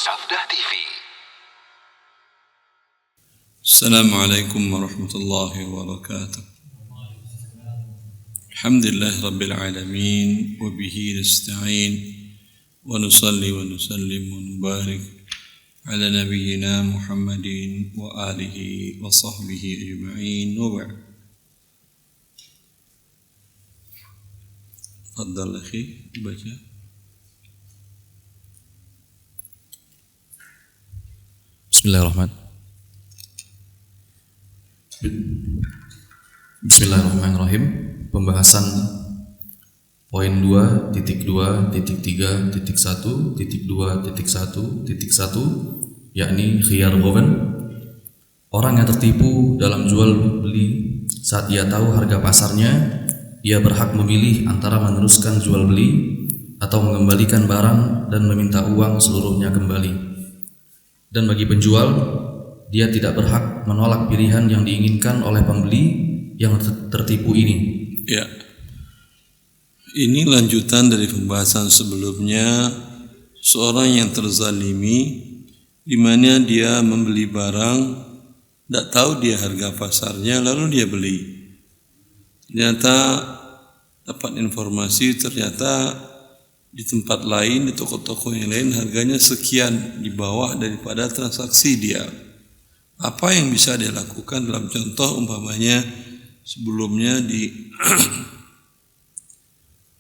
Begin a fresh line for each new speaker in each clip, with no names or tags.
Safdah TV.
Assalamualaikum warahmatullahi wabarakatuh. Alhamdulillah rabbil alamin wa bihi nasta'in wa nusalli wa nusallim wa nubarik ala nabiyyina Muhammadin wa alihi wa sahbihi ajma'in wa ba'd. Tafadhal akhi, baca.
Bismillahirrahmanirrahim. Pembahasan poin 2.3.1.1.1.1 yakni khiyar ghaban. Orang yang tertipu dalam jual beli saat ia tahu harga pasarnya, ia berhak memilih antara meneruskan jual beli atau mengembalikan barang dan meminta uang seluruhnya kembali. Dan bagi penjual, dia tidak berhak menolak pilihan yang diinginkan oleh pembeli yang tertipu ini.
Ya, ini lanjutan dari pembahasan sebelumnya. Seorang yang terzalimi, di mana dia membeli barang, tidak tahu dia harga pasarnya, lalu dia beli. Ternyata dapat informasi, ternyata di tempat lain, di toko-toko yang lain harganya sekian di bawah daripada transaksi dia. Apa yang bisa dia lakukan? Dalam contoh umpamanya sebelumnya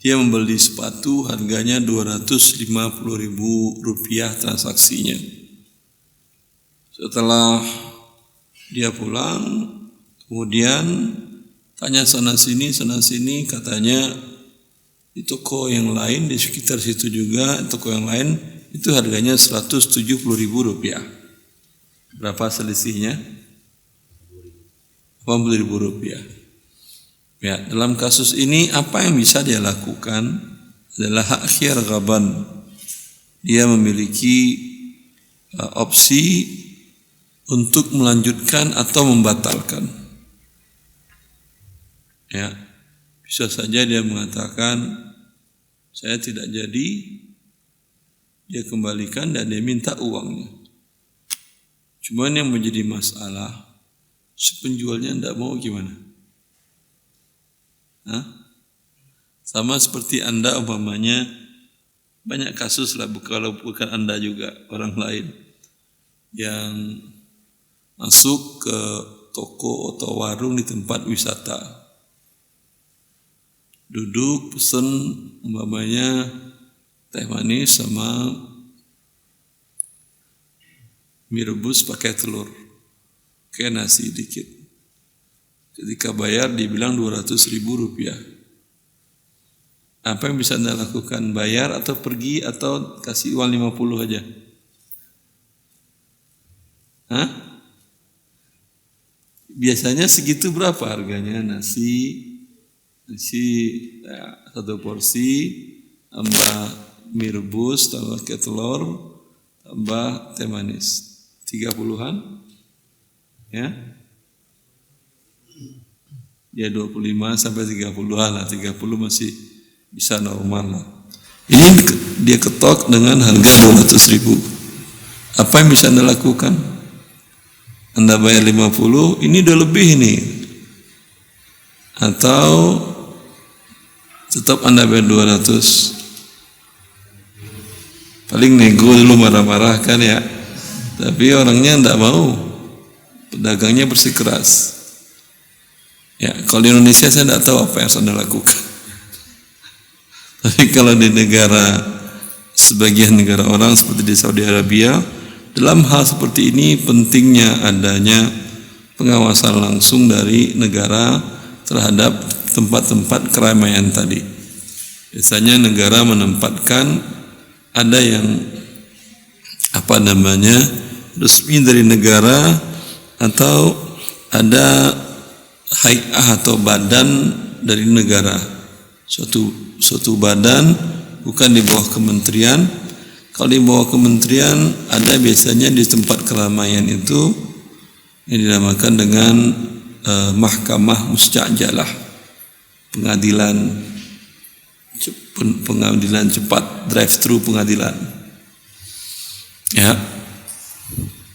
dia membeli sepatu harganya Rp250.000 transaksinya. Setelah dia pulang, kemudian tanya sana sini, katanya di toko yang lain di sekitar situ juga, toko yang lain itu harganya Rp170.000. Berapa selisihnya? Rp80.000. Ya, dalam kasus ini apa yang bisa dia lakukan adalah hak khiyar ghaban. Dia memiliki opsi untuk melanjutkan atau membatalkan. Ya, bisa saja dia mengatakan saya tidak jadi, dia kembalikan dan dia minta uangnya. Cuman yang menjadi masalah, si penjualnya tidak mau gimana? Sama seperti Anda umpamanya, banyak kasus lah, kalau bukan Anda juga, orang lain yang masuk ke toko atau warung di tempat wisata. Duduk, pesen umpamanya teh manis sama mie rebus pakai telur, kayak nasi dikit. Ketika bayar dibilang Rp200.000. Apa yang bisa Anda lakukan? Bayar atau pergi atau kasih uang 50 aja? Biasanya segitu berapa harganya nasi satu porsi, tambah mie rebus, tambah pakai telur, tambah teh manis, 30-an, ya 25 sampai 30-an lah, 30 masih bisa normal lah. Ini dia ketok dengan harga Rp200.000. Apa yang bisa Anda lakukan? Anda bayar 50, ini udah lebih ini, atau tetap Anda bayar 200. Paling nego dulu, marah-marah kan ya. Tapi orangnya tidak mau, pedagangnya bersikeras. Ya, kalau di Indonesia saya tidak tahu apa yang harus Anda lakukan. Tapi kalau di sebagian negara orang seperti di Saudi Arabia, dalam hal seperti ini pentingnya adanya pengawasan langsung dari negara terhadap tempat-tempat keramaian tadi. Biasanya negara menempatkan ada yang resmi dari negara, atau ada hay'ah atau badan dari negara. Suatu badan bukan di bawah kementerian. Kalau di bawah kementerian ada biasanya di tempat keramaian itu yang dinamakan dengan mahkamah mustaja'lah, pengadilan cepat, drive thru pengadilan. ya,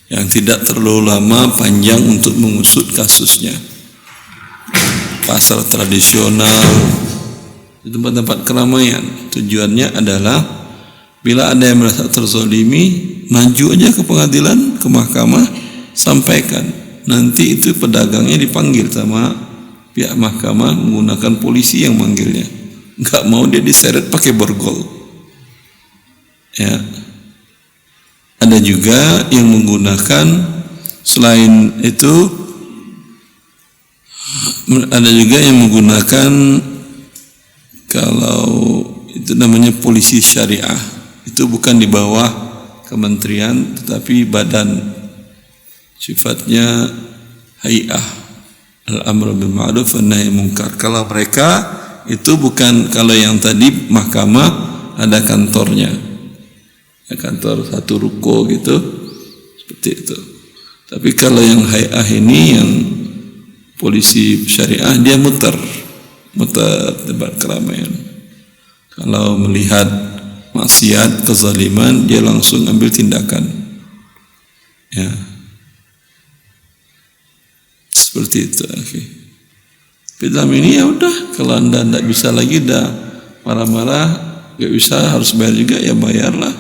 yang tidak terlalu lama panjang untuk mengusut kasusnya. Pasar tradisional, di tempat-tempat keramaian, tujuannya adalah bila ada yang merasa terzolimi, maju aja ke pengadilan, ke mahkamah, sampaikan. Nanti itu pedagangnya dipanggil sama pihak mahkamah menggunakan polisi yang manggilnya. Enggak mau dia diseret pakai borgol. Ya. Ada juga yang menggunakan, selain itu ada juga yang menggunakan, kalau itu namanya polisi syariah, itu bukan di bawah kementerian tetapi badan, sifatnya hay'ah, al-amr bil ma'ruf wa nahy munkar. Kalau mereka itu bukan, kalau yang tadi mahkamah ada kantornya, kantor satu ruko gitu, seperti itu. Tapi kalau yang hay'ah ini, yang polisi syariah, dia muter tempat keramaian. Kalau melihat maksiat, kezaliman, dia langsung ambil tindakan. Ya, seperti itu. Okay. Dalam ini ya udah, kalau anda tidak bisa lagi, dah marah-marah, nggak bisa, harus bayar juga, ya bayarlah.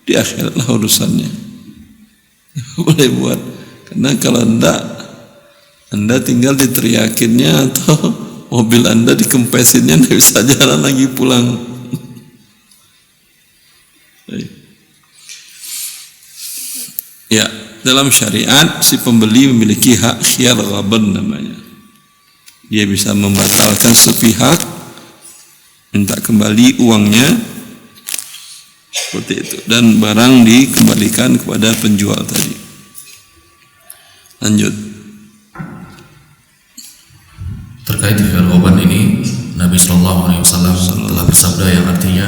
Di akhirat lah urusannya. Boleh buat. Karena kalau anda tinggal diteriakinnya atau mobil anda dikempesinnya, tidak bisa jalan lagi pulang. Ya, dalam syariat si pembeli memiliki hak khiyar ghaban namanya. Dia bisa membatalkan sepihak, minta kembali uangnya, seperti itu, dan barang dikembalikan kepada penjual tadi. Lanjut.
Terkait khiyar ghaban ini, Nabi SAW telah bersabda yang artinya,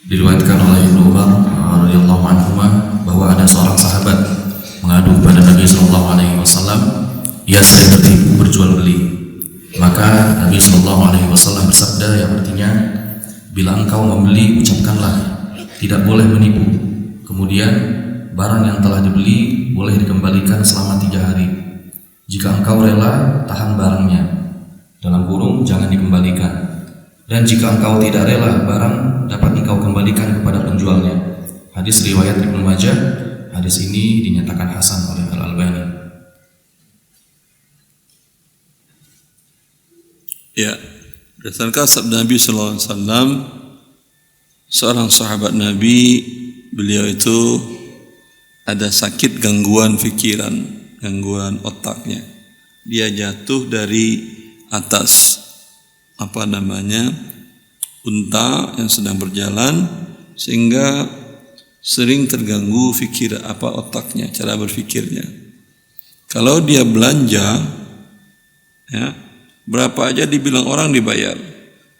diriwayatkan oleh Ibnu Umar radhiyallahu anhu bahwa ada seorang sahabat mengadu kepada Nabi SAW, ia sering tertipu berjual beli. Maka Nabi SAW bersabda yang artinya, bila engkau membeli, ucapkanlah tidak boleh menipu. Kemudian barang yang telah dibeli boleh dikembalikan selama 3 hari. Jika engkau rela, tahan barangnya, dalam kurung jangan dikembalikan. Dan jika engkau tidak rela, barang dapat engkau kembalikan kepada penjualnya. Hadis riwayat Ibnu Majah. Hadis ini dinyatakan hasan oleh Al-Albani.
Ya, berdasarkan sabda Nabi SAW, seorang sahabat Nabi, beliau itu ada sakit gangguan pikiran, gangguan otaknya. Dia jatuh dari atas unta yang sedang berjalan, sehingga sering terganggu otaknya, cara berpikirnya. Kalau dia belanja, ya, berapa aja dibilang orang dibayar,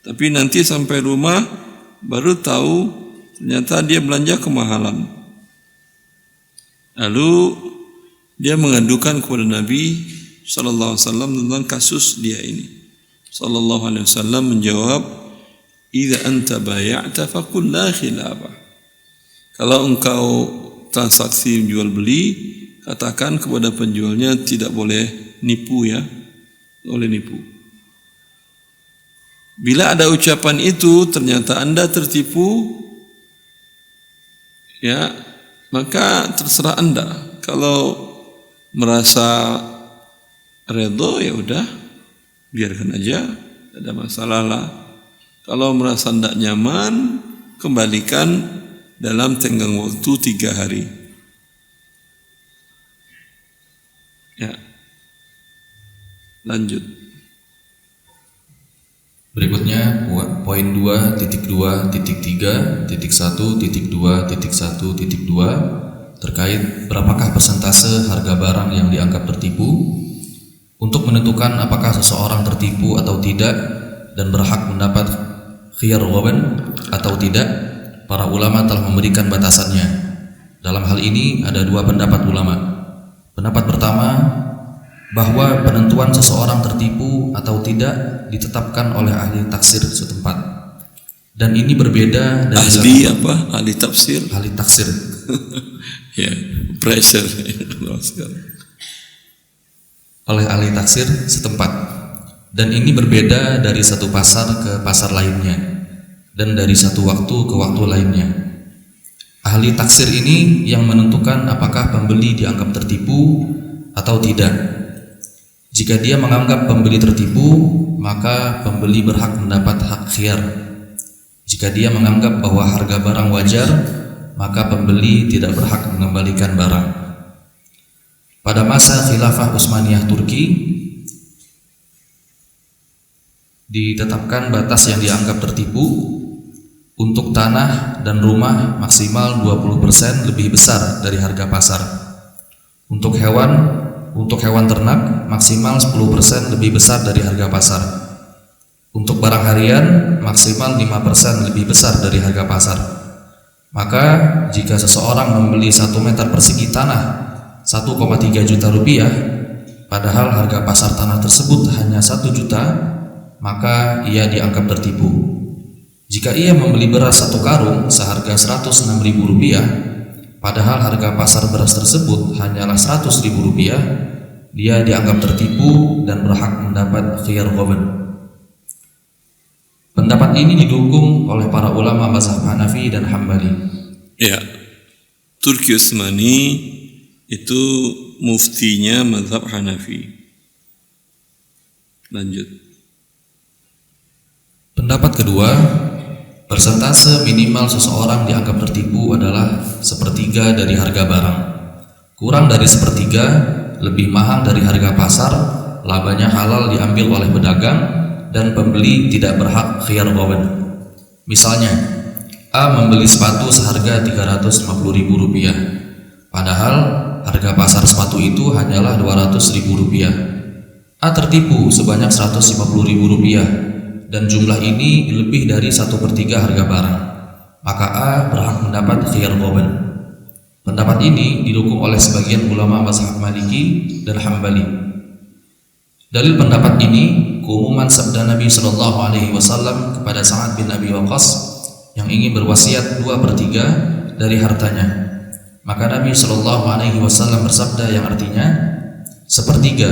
tapi nanti sampai rumah baru tahu ternyata dia belanja kemahalan. Lalu dia mengadukan kepada Nabi sallallahu alaihi wasallam tentang kasus dia ini. Sallallahu alaihi wasallam menjawab, "Idza anta bay'ata faqul la khilafah." Kalau engkau transaksi jual beli, katakan kepada penjualnya tidak boleh nipu, ya. Boleh nipu. Bila ada ucapan itu ternyata anda tertipu, ya, maka terserah anda. Kalau merasa redho, ya udah, biarkan aja, tidak ada masalah lah. Kalau merasa tidak nyaman, kembalikan dalam tenggang waktu 3 hari. Ya, lanjut.
Berikutnya poin 2.3.1.1.2 terkait berapakah persentase harga barang yang dianggap tertipu. Untuk menentukan apakah seseorang tertipu atau tidak dan berhak mendapat khiyar ghaban atau tidak, para ulama telah memberikan batasannya. Dalam hal ini ada 2 pendapat ulama. Pendapat pertama, bahwa penentuan seseorang tertipu atau tidak ditetapkan oleh ahli taksir setempat. Dan ini berbeda dari
ahli tafsir.
ahli taksir.
Ya, pressure.
Oleh ahli taksir setempat. Dan ini berbeda dari satu pasar ke pasar lainnya, dan dari satu waktu ke waktu lainnya. Ahli taksir ini yang menentukan apakah pembeli dianggap tertipu atau tidak. Jika dia menganggap pembeli tertipu, maka pembeli berhak mendapat hak khiyar. Jika dia menganggap bahwa harga barang wajar, maka pembeli tidak berhak mengembalikan barang. Pada masa Khilafah Utsmaniyah Turki, ditetapkan batas yang dianggap tertipu. Untuk tanah dan rumah maksimal 20% lebih besar dari harga pasar. Untuk hewan ternak maksimal 10% lebih besar dari harga pasar. Untuk barang harian maksimal 5% lebih besar dari harga pasar. Maka jika seseorang membeli 1 meter persegi tanah 1,3 juta rupiah, padahal harga pasar tanah tersebut hanya 1 juta, maka ia dianggap tertipu. Jika ia membeli beras 1 karung seharga 106.000 rupiah, padahal harga pasar beras tersebut hanyalah 100.000 rupiah, dia dianggap tertipu dan berhak mendapat khiyar ghaban. Pendapat ini didukung oleh para ulama mazhab Hanafi dan Hambali.
Ya, Turki Utsmani itu muftinya mazhab Hanafi. Lanjut. Pendapat kedua, persentase minimal seseorang dianggap tertipu adalah 1/3 dari harga barang. Kurang dari 1/3, lebih mahal dari harga pasar, labanya halal diambil oleh pedagang dan pembeli tidak berhak khiyar ghaban. Misalnya, A membeli sepatu seharga 350.000 rupiah, padahal harga pasar sepatu itu hanyalah 200.000 rupiah. A tertipu sebanyak 150.000 rupiah, dan jumlah ini lebih dari 1/3 harga barang, maka A berhak mendapat khiyar ghaban. Pendapat ini didukung oleh sebagian ulama mazhab Maliki dan Hambali. Dalil pendapat ini keumuman sabda Nabi Shallallahu Alaihi Wasallam kepada Sa'ad bin Abi Waqqas yang ingin berwasiat 2/3 dari hartanya. Maka Nabi Shallallahu Alaihi Wasallam bersabda yang artinya 1/3,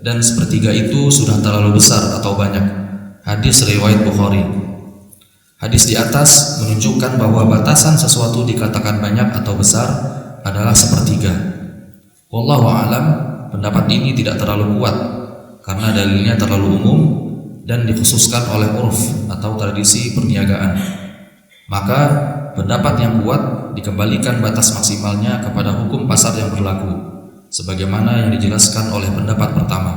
dan 1/3 itu sudah terlalu besar atau banyak. Hadis riwayat Bukhari. Hadis di atas menunjukkan bahwa batasan sesuatu dikatakan banyak atau besar adalah 1/3. Wallahu a'lam, pendapat ini tidak terlalu kuat karena dalilnya terlalu umum dan dikhususkan oleh urf atau tradisi perniagaan. Maka pendapat yang kuat dikembalikan batas maksimalnya kepada hukum pasar yang berlaku, sebagaimana yang dijelaskan oleh pendapat pertama.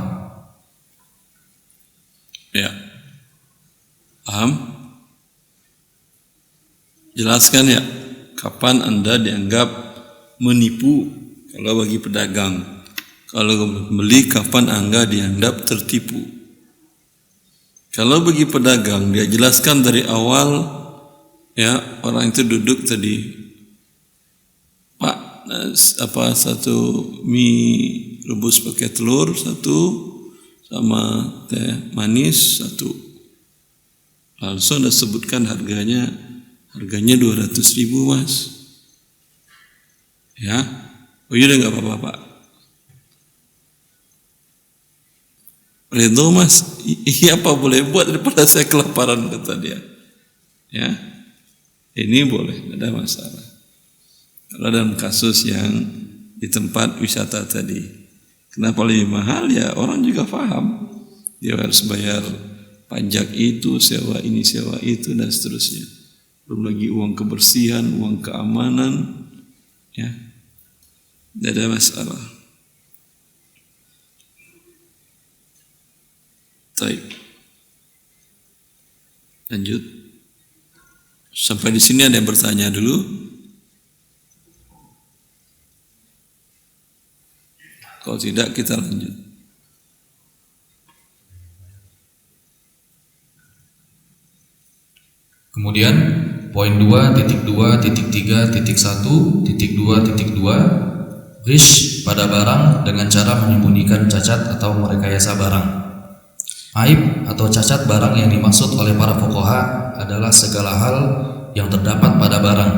Ya. Paham? Jelaskan ya, kapan Anda dianggap menipu kalau bagi pedagang. Kalau pembeli, kapan Anda dianggap tertipu. Kalau bagi pedagang, dia jelaskan dari awal, ya, orang itu duduk tadi, Pak, satu mie rebus pakai telur, 1, sama teh manis 1. Langsung anda sebutkan harganya 200.000 mas. Ya, oh iya nggak apa-apa Pak. Ridho mas, iya apa boleh buat daripada saya kelaparan, kata dia. Ya, ini boleh, tidak ada masalah. Kalau dalam kasus yang di tempat wisata tadi, kenapa lebih mahal ya orang juga paham. Dia harus bayar pajak itu, sewa ini, sewa itu, dan seterusnya. Belum lagi uang kebersihan, uang keamanan, ya, tidak ada masalah. Baik, lanjut. Sampai di sini ada yang bertanya dulu? Kalau tidak, kita lanjut.
Kemudian poin 2.2.3.1.2.2 ghish pada barang dengan cara menyembunyikan cacat atau merekayasa barang. Aib atau cacat barang yang dimaksud oleh para fuqaha adalah segala hal yang terdapat pada barang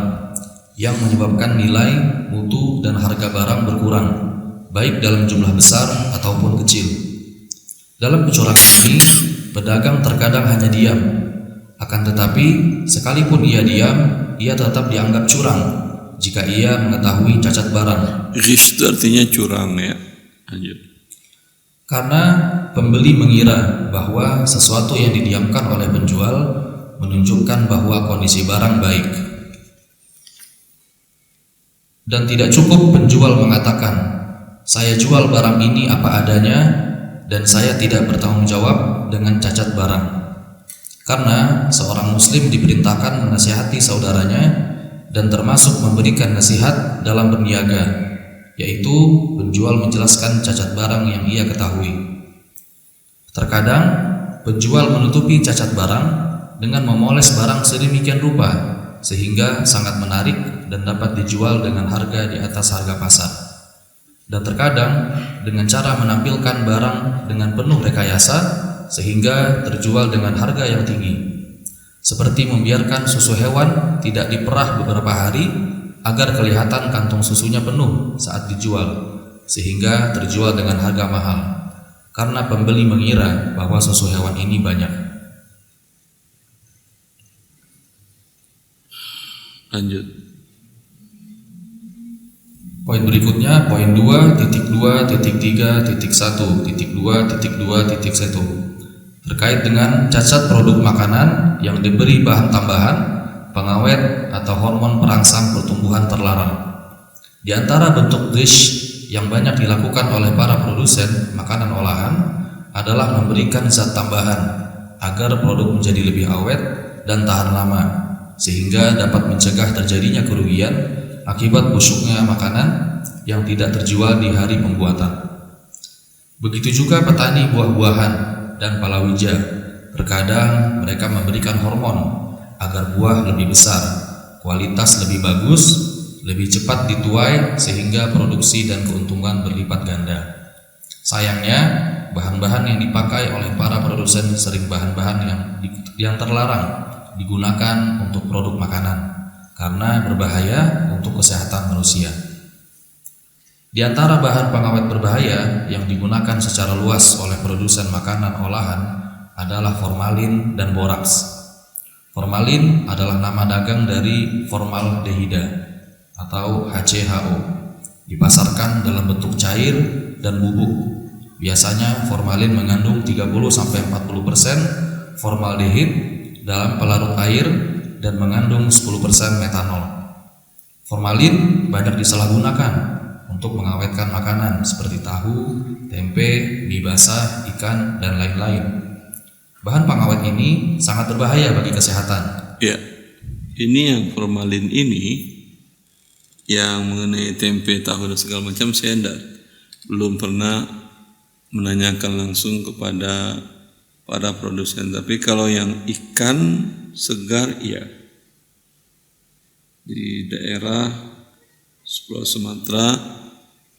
yang menyebabkan nilai, mutu, dan harga barang berkurang, baik dalam jumlah besar ataupun kecil. Dalam kecurangan ini, pedagang terkadang hanya diam, akan tetapi sekalipun ia diam, ia tetap dianggap curang jika ia mengetahui cacat barang.
Ghish itu artinya curang ya. Lanjut.
Karena pembeli mengira bahwa sesuatu yang didiamkan oleh penjual menunjukkan bahwa kondisi barang baik. Dan tidak cukup penjual mengatakan, "Saya jual barang ini apa adanya dan saya tidak bertanggung jawab dengan cacat barang." Karena seorang muslim diperintahkan menasihati saudaranya dan termasuk memberikan nasihat dalam berniaga, yaitu penjual menjelaskan cacat barang yang ia ketahui. Terkadang penjual menutupi cacat barang dengan memoles barang sedemikian rupa sehingga sangat menarik dan dapat dijual dengan harga di atas harga pasar. Dan terkadang dengan cara menampilkan barang dengan penuh rekayasa sehingga terjual dengan harga yang tinggi, seperti membiarkan susu hewan tidak diperah beberapa hari agar kelihatan kantong susunya penuh saat dijual, sehingga terjual dengan harga mahal karena pembeli mengira bahwa susu hewan ini banyak.
Lanjut.
Poin berikutnya, poin 2.2.3.1.2.2.1 terkait dengan cacat produk makanan yang diberi bahan tambahan, pengawet atau hormon perangsang pertumbuhan terlarang. Di antara bentuk ghish yang banyak dilakukan oleh para produsen makanan olahan adalah memberikan zat tambahan agar produk menjadi lebih awet dan tahan lama, sehingga dapat mencegah terjadinya kerugian akibat busuknya makanan yang tidak terjual di hari pembuatan. Begitu juga petani buah-buahan dan palawija, terkadang mereka memberikan hormon agar buah lebih besar, kualitas lebih bagus, lebih cepat dituai sehingga produksi dan keuntungan berlipat ganda. Sayangnya, bahan-bahan yang dipakai oleh para produsen sering bahan-bahan yang terlarang digunakan untuk produk makanan karena berbahaya untuk kesehatan manusia. Di antara bahan pengawet berbahaya yang digunakan secara luas oleh produsen makanan olahan adalah formalin dan boraks. Formalin adalah nama dagang dari formaldehida atau HCHO. Dipasarkan dalam bentuk cair dan bubuk. Biasanya formalin mengandung 30-40% formaldehid dalam pelarut air dan mengandung 10% metanol. Formalin banyak disalahgunakan untuk mengawetkan makanan seperti tahu, tempe, mie basah, ikan, dan lain-lain. Bahan pengawet ini sangat berbahaya bagi kesehatan.
Ya, ini yang formalin ini, yang mengenai tempe, tahu dan segala macam saya belum pernah menanyakan langsung kepada para produsen. Tapi kalau yang ikan segar, iya. Di daerah Pulau Sumatera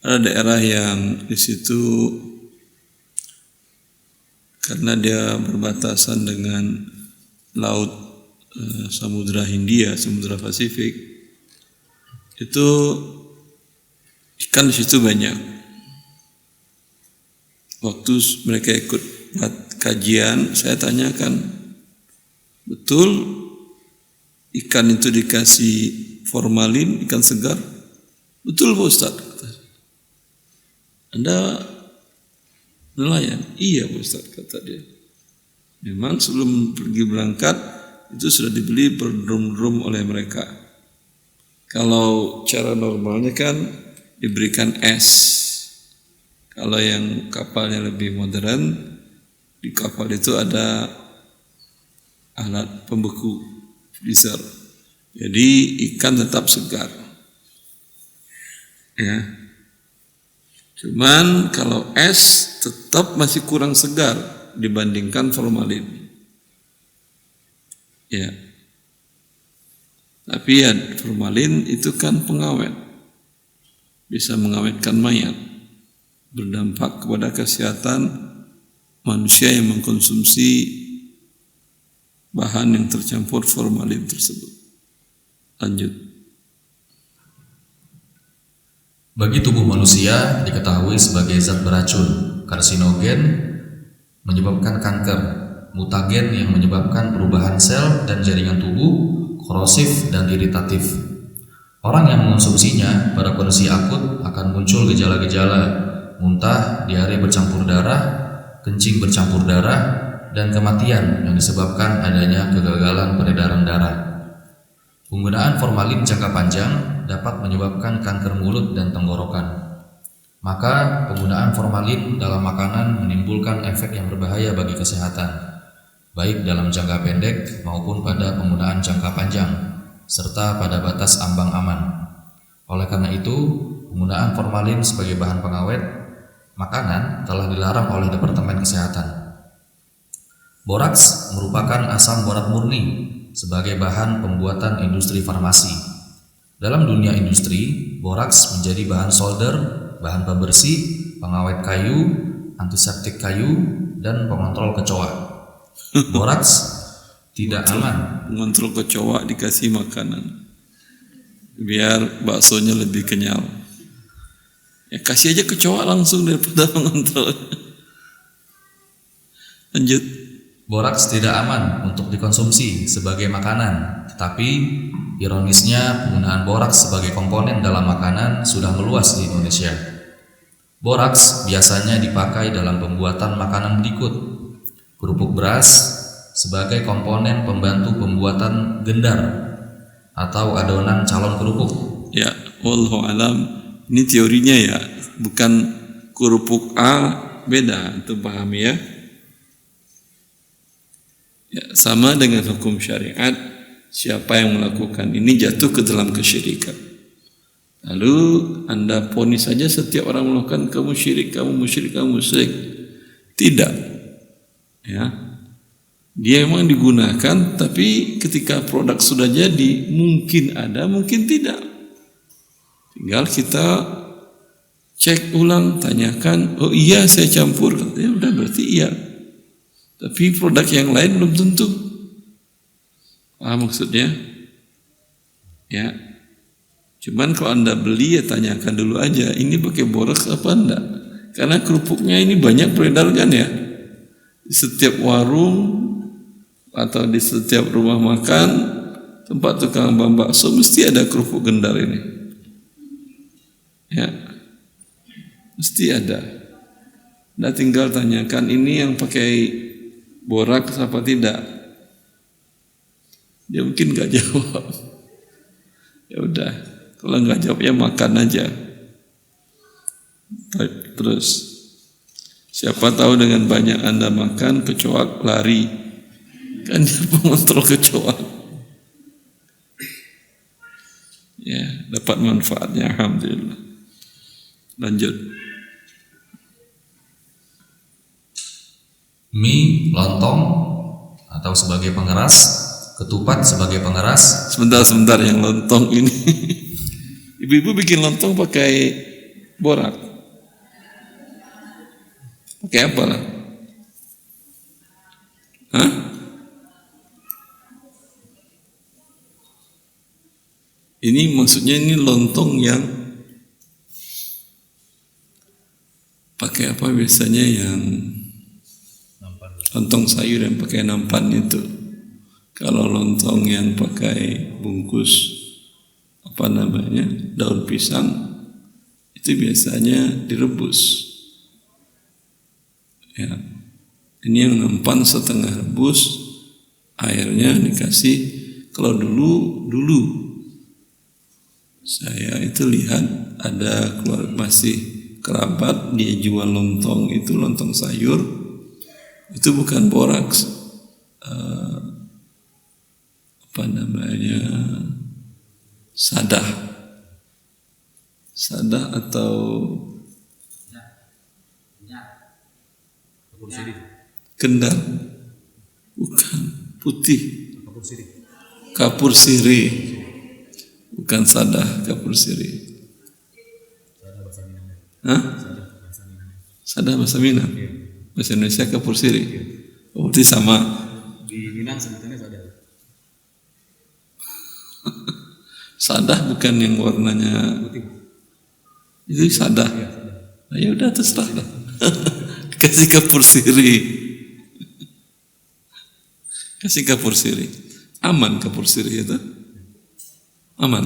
ada daerah yang di situ karena dia berbatasan dengan laut Samudra Hindia, Samudra Pasifik, itu ikan di situ banyak. Waktu mereka ikut kajian, saya tanyakan, betul ikan itu dikasih formalin, ikan segar? Betul Pak Ustaz. Anda nelayan? Iya Pak Ustaz, kata dia. Memang sebelum pergi berangkat itu sudah dibeli berdrum-drum oleh mereka. Kalau cara normalnya kan diberikan es. Kalau yang kapalnya lebih modern, di kapal itu ada alat pembeku, freezer. Jadi ikan tetap segar. Ya. Cuman kalau es tetap masih kurang segar dibandingkan formalin. Ya. Tapi ya formalin itu kan pengawet. Bisa mengawetkan mayat. Berdampak kepada kesehatan manusia yang mengkonsumsi bahan yang tercampur formalin tersebut. Lanjut.
Bagi tubuh manusia diketahui sebagai zat beracun, karsinogen, menyebabkan kanker, mutagen yang menyebabkan perubahan sel dan jaringan tubuh, korosif dan iritatif. Orang yang mengonsumsinya pada kondisi akut akan muncul gejala-gejala muntah, diare bercampur darah, kencing bercampur darah, dan kematian yang disebabkan adanya kegagalan peredaran darah. Penggunaan formalin jangka panjang dapat menyebabkan kanker mulut dan tenggorokan. Maka penggunaan formalin dalam makanan menimbulkan efek yang berbahaya bagi kesehatan, baik dalam jangka pendek maupun pada penggunaan jangka panjang, serta pada batas ambang aman. Oleh karena itu, penggunaan formalin sebagai bahan pengawet makanan telah dilarang oleh Departemen Kesehatan. Boraks merupakan asam borat murni sebagai bahan pembuatan industri farmasi. Dalam dunia industri, boraks menjadi bahan solder, bahan pembersih, pengawet kayu, antiseptik kayu, dan pengontrol kecoa. Boraks tidak aman.
Pengontrol kecoa dikasih makanan biar baksonya lebih kenyal. Ya kasih aja kecoa langsung daripada mengontrol. Lanjut.
Boraks tidak aman untuk dikonsumsi sebagai makanan, tetapi ironisnya penggunaan boraks sebagai komponen dalam makanan sudah meluas di Indonesia. Boraks biasanya dipakai dalam pembuatan makanan berikut: kerupuk beras sebagai komponen pembantu pembuatan gendar atau adonan calon kerupuk.
Ya, wallahu alam. Ini teorinya ya, bukan kerupuk A beda, itu paham ya. Ya, sama dengan hukum syariat, siapa yang melakukan ini jatuh ke dalam kesyirikan. Lalu Anda ponis saja setiap orang melakukan kamu syirik, kamu musyrik, kamu musyrik. Tidak. Ya. Dia memang digunakan, tapi ketika produk sudah jadi, mungkin ada, mungkin tidak. Tinggal kita cek ulang, tanyakan, oh iya saya campur, ya udah berarti iya. Tapi produk yang lain belum tentu. Maksudnya? Ya. Cuman kalau Anda beli ya tanyakan dulu aja, ini pakai boraks apa enggak? Karena kerupuknya ini banyak beredar kan ya. Di setiap warung atau di setiap rumah makan, tempat tukang bakso mesti ada kerupuk gendar ini. Ya. Mesti ada. Nah tinggal tanyakan ini yang pakai boraks apa tidak. Dia mungkin nggak jawab. Ya udah, kalau nggak jawab ya makan aja. Terus, siapa tahu dengan banyak Anda makan kecoa lari, kan dia pengontrol kecoa. Ya, dapat manfaatnya, alhamdulillah. Lanjut.
Mie, lontong atau sebagai pengeras, ketupat sebagai pengeras.
Sebentar yang lontong ini. Ibu-ibu bikin lontong pakai borak. Pakai apa lah? Hah? Ini maksudnya ini lontong yang pakai apa biasanya, yang lontong sayur yang pakai nampan itu. Kalau lontong yang pakai bungkus apa namanya, daun pisang, itu biasanya direbus. Ya. Ini yang nampan setengah rebus, airnya dikasih. Kalau dulu saya itu lihat ada keluarga masih kerabat dia jual lontong, itu lontong sayur, itu bukan boraks, apa namanya, sadah atau kendal, bukan, putih, kapur sirih, bukan sadah, kapur sirih. Hah? Sadah bahasa Minang. Bahasa Indonesia kapur sirih. Oh, berarti sama.
Di Minang sebutannya sadah.
Sadah bukan yang warnanya itu sadah. Ya udah terserah lah. Kasih kapur sirih. Kasih kapur sirih. Aman kapur sirih itu? Aman.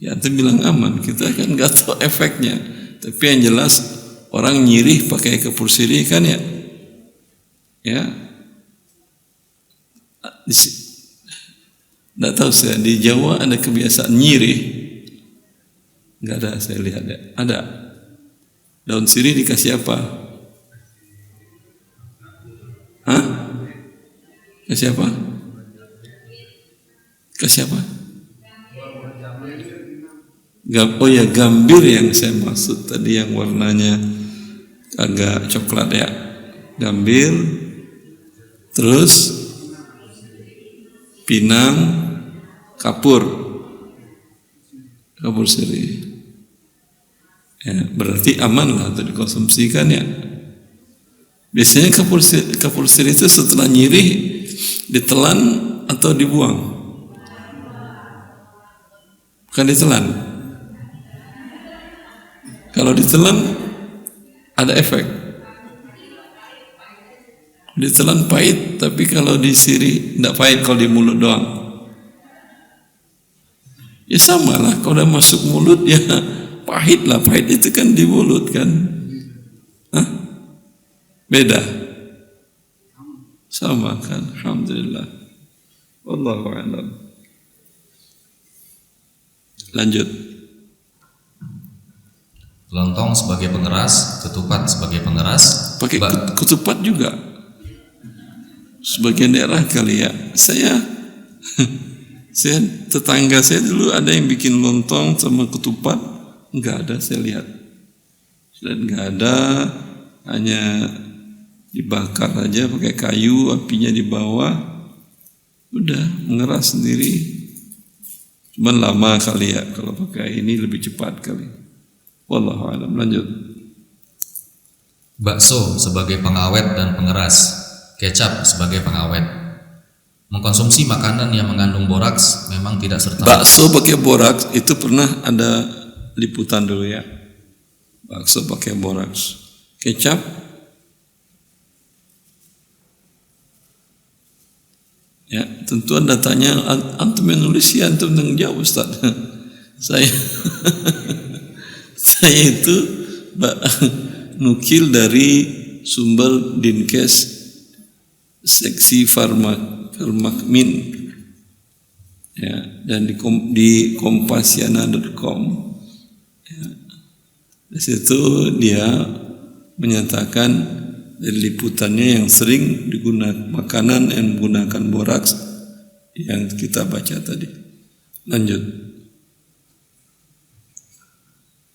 Ya antum bilang aman, kita kan nggak tahu efeknya. Tapi yang jelas orang nyirih pakai kapur sirih kan ya. Ya. Nggak tahu saya di Jawa ada kebiasaan nyirih. Nggak ada saya lihat ya. Ada. Daun sirih dikasih apa? Hah? Kasih apa? Kasih apa? Oh ya, gambir yang saya maksud tadi yang warnanya agak coklat ya. Gambir, terus pinang, kapur sirih. Ya, berarti aman lah untuk dikonsumsikan ya. Biasanya kapur sirih itu setelah nyirih ditelan atau dibuang? Bukan ditelan. Kalau ditelan ada efek. Ditelan pahit, tapi kalau disirih tidak pahit kalau di mulut doang. Ya sama lah, kalau udah masuk mulut ya pahit lah, pahit itu kan di mulut kan. Hah? Beda? Sama kan, alhamdulillah. Wallahu a'lam. Lanjut.
Lontong sebagai pengeras, ketupat sebagai pengeras.
Pakai ketupat juga. Sebagian daerah kali ya. Saya tetangga saya dulu ada yang bikin lontong sama ketupat, enggak ada saya lihat. Dan enggak ada, hanya dibakar aja pakai kayu, apinya di bawah. Udah mengeras sendiri. Cuman lama kali ya, kalau pakai ini lebih cepat kali. Wallahu a'lam. Lanjut.
Bakso sebagai pengawet dan pengeras, kecap sebagai pengawet. Mengkonsumsi makanan yang mengandung boraks memang tidak serta.
Bakso pakai boraks itu pernah ada liputan dulu ya. Bakso pakai boraks. Kecap ya, tentu Anda tanya, antum menulis ya, antum tanggung jawab Ustaz. Saya itu nukil dari sumber Dinkes seksi Farmakmin ya, dan di kompasiana.com ya. Di situ dia menyatakan dari liputannya yang sering digunakan makanan yang menggunakan boraks yang kita baca tadi. Lanjut.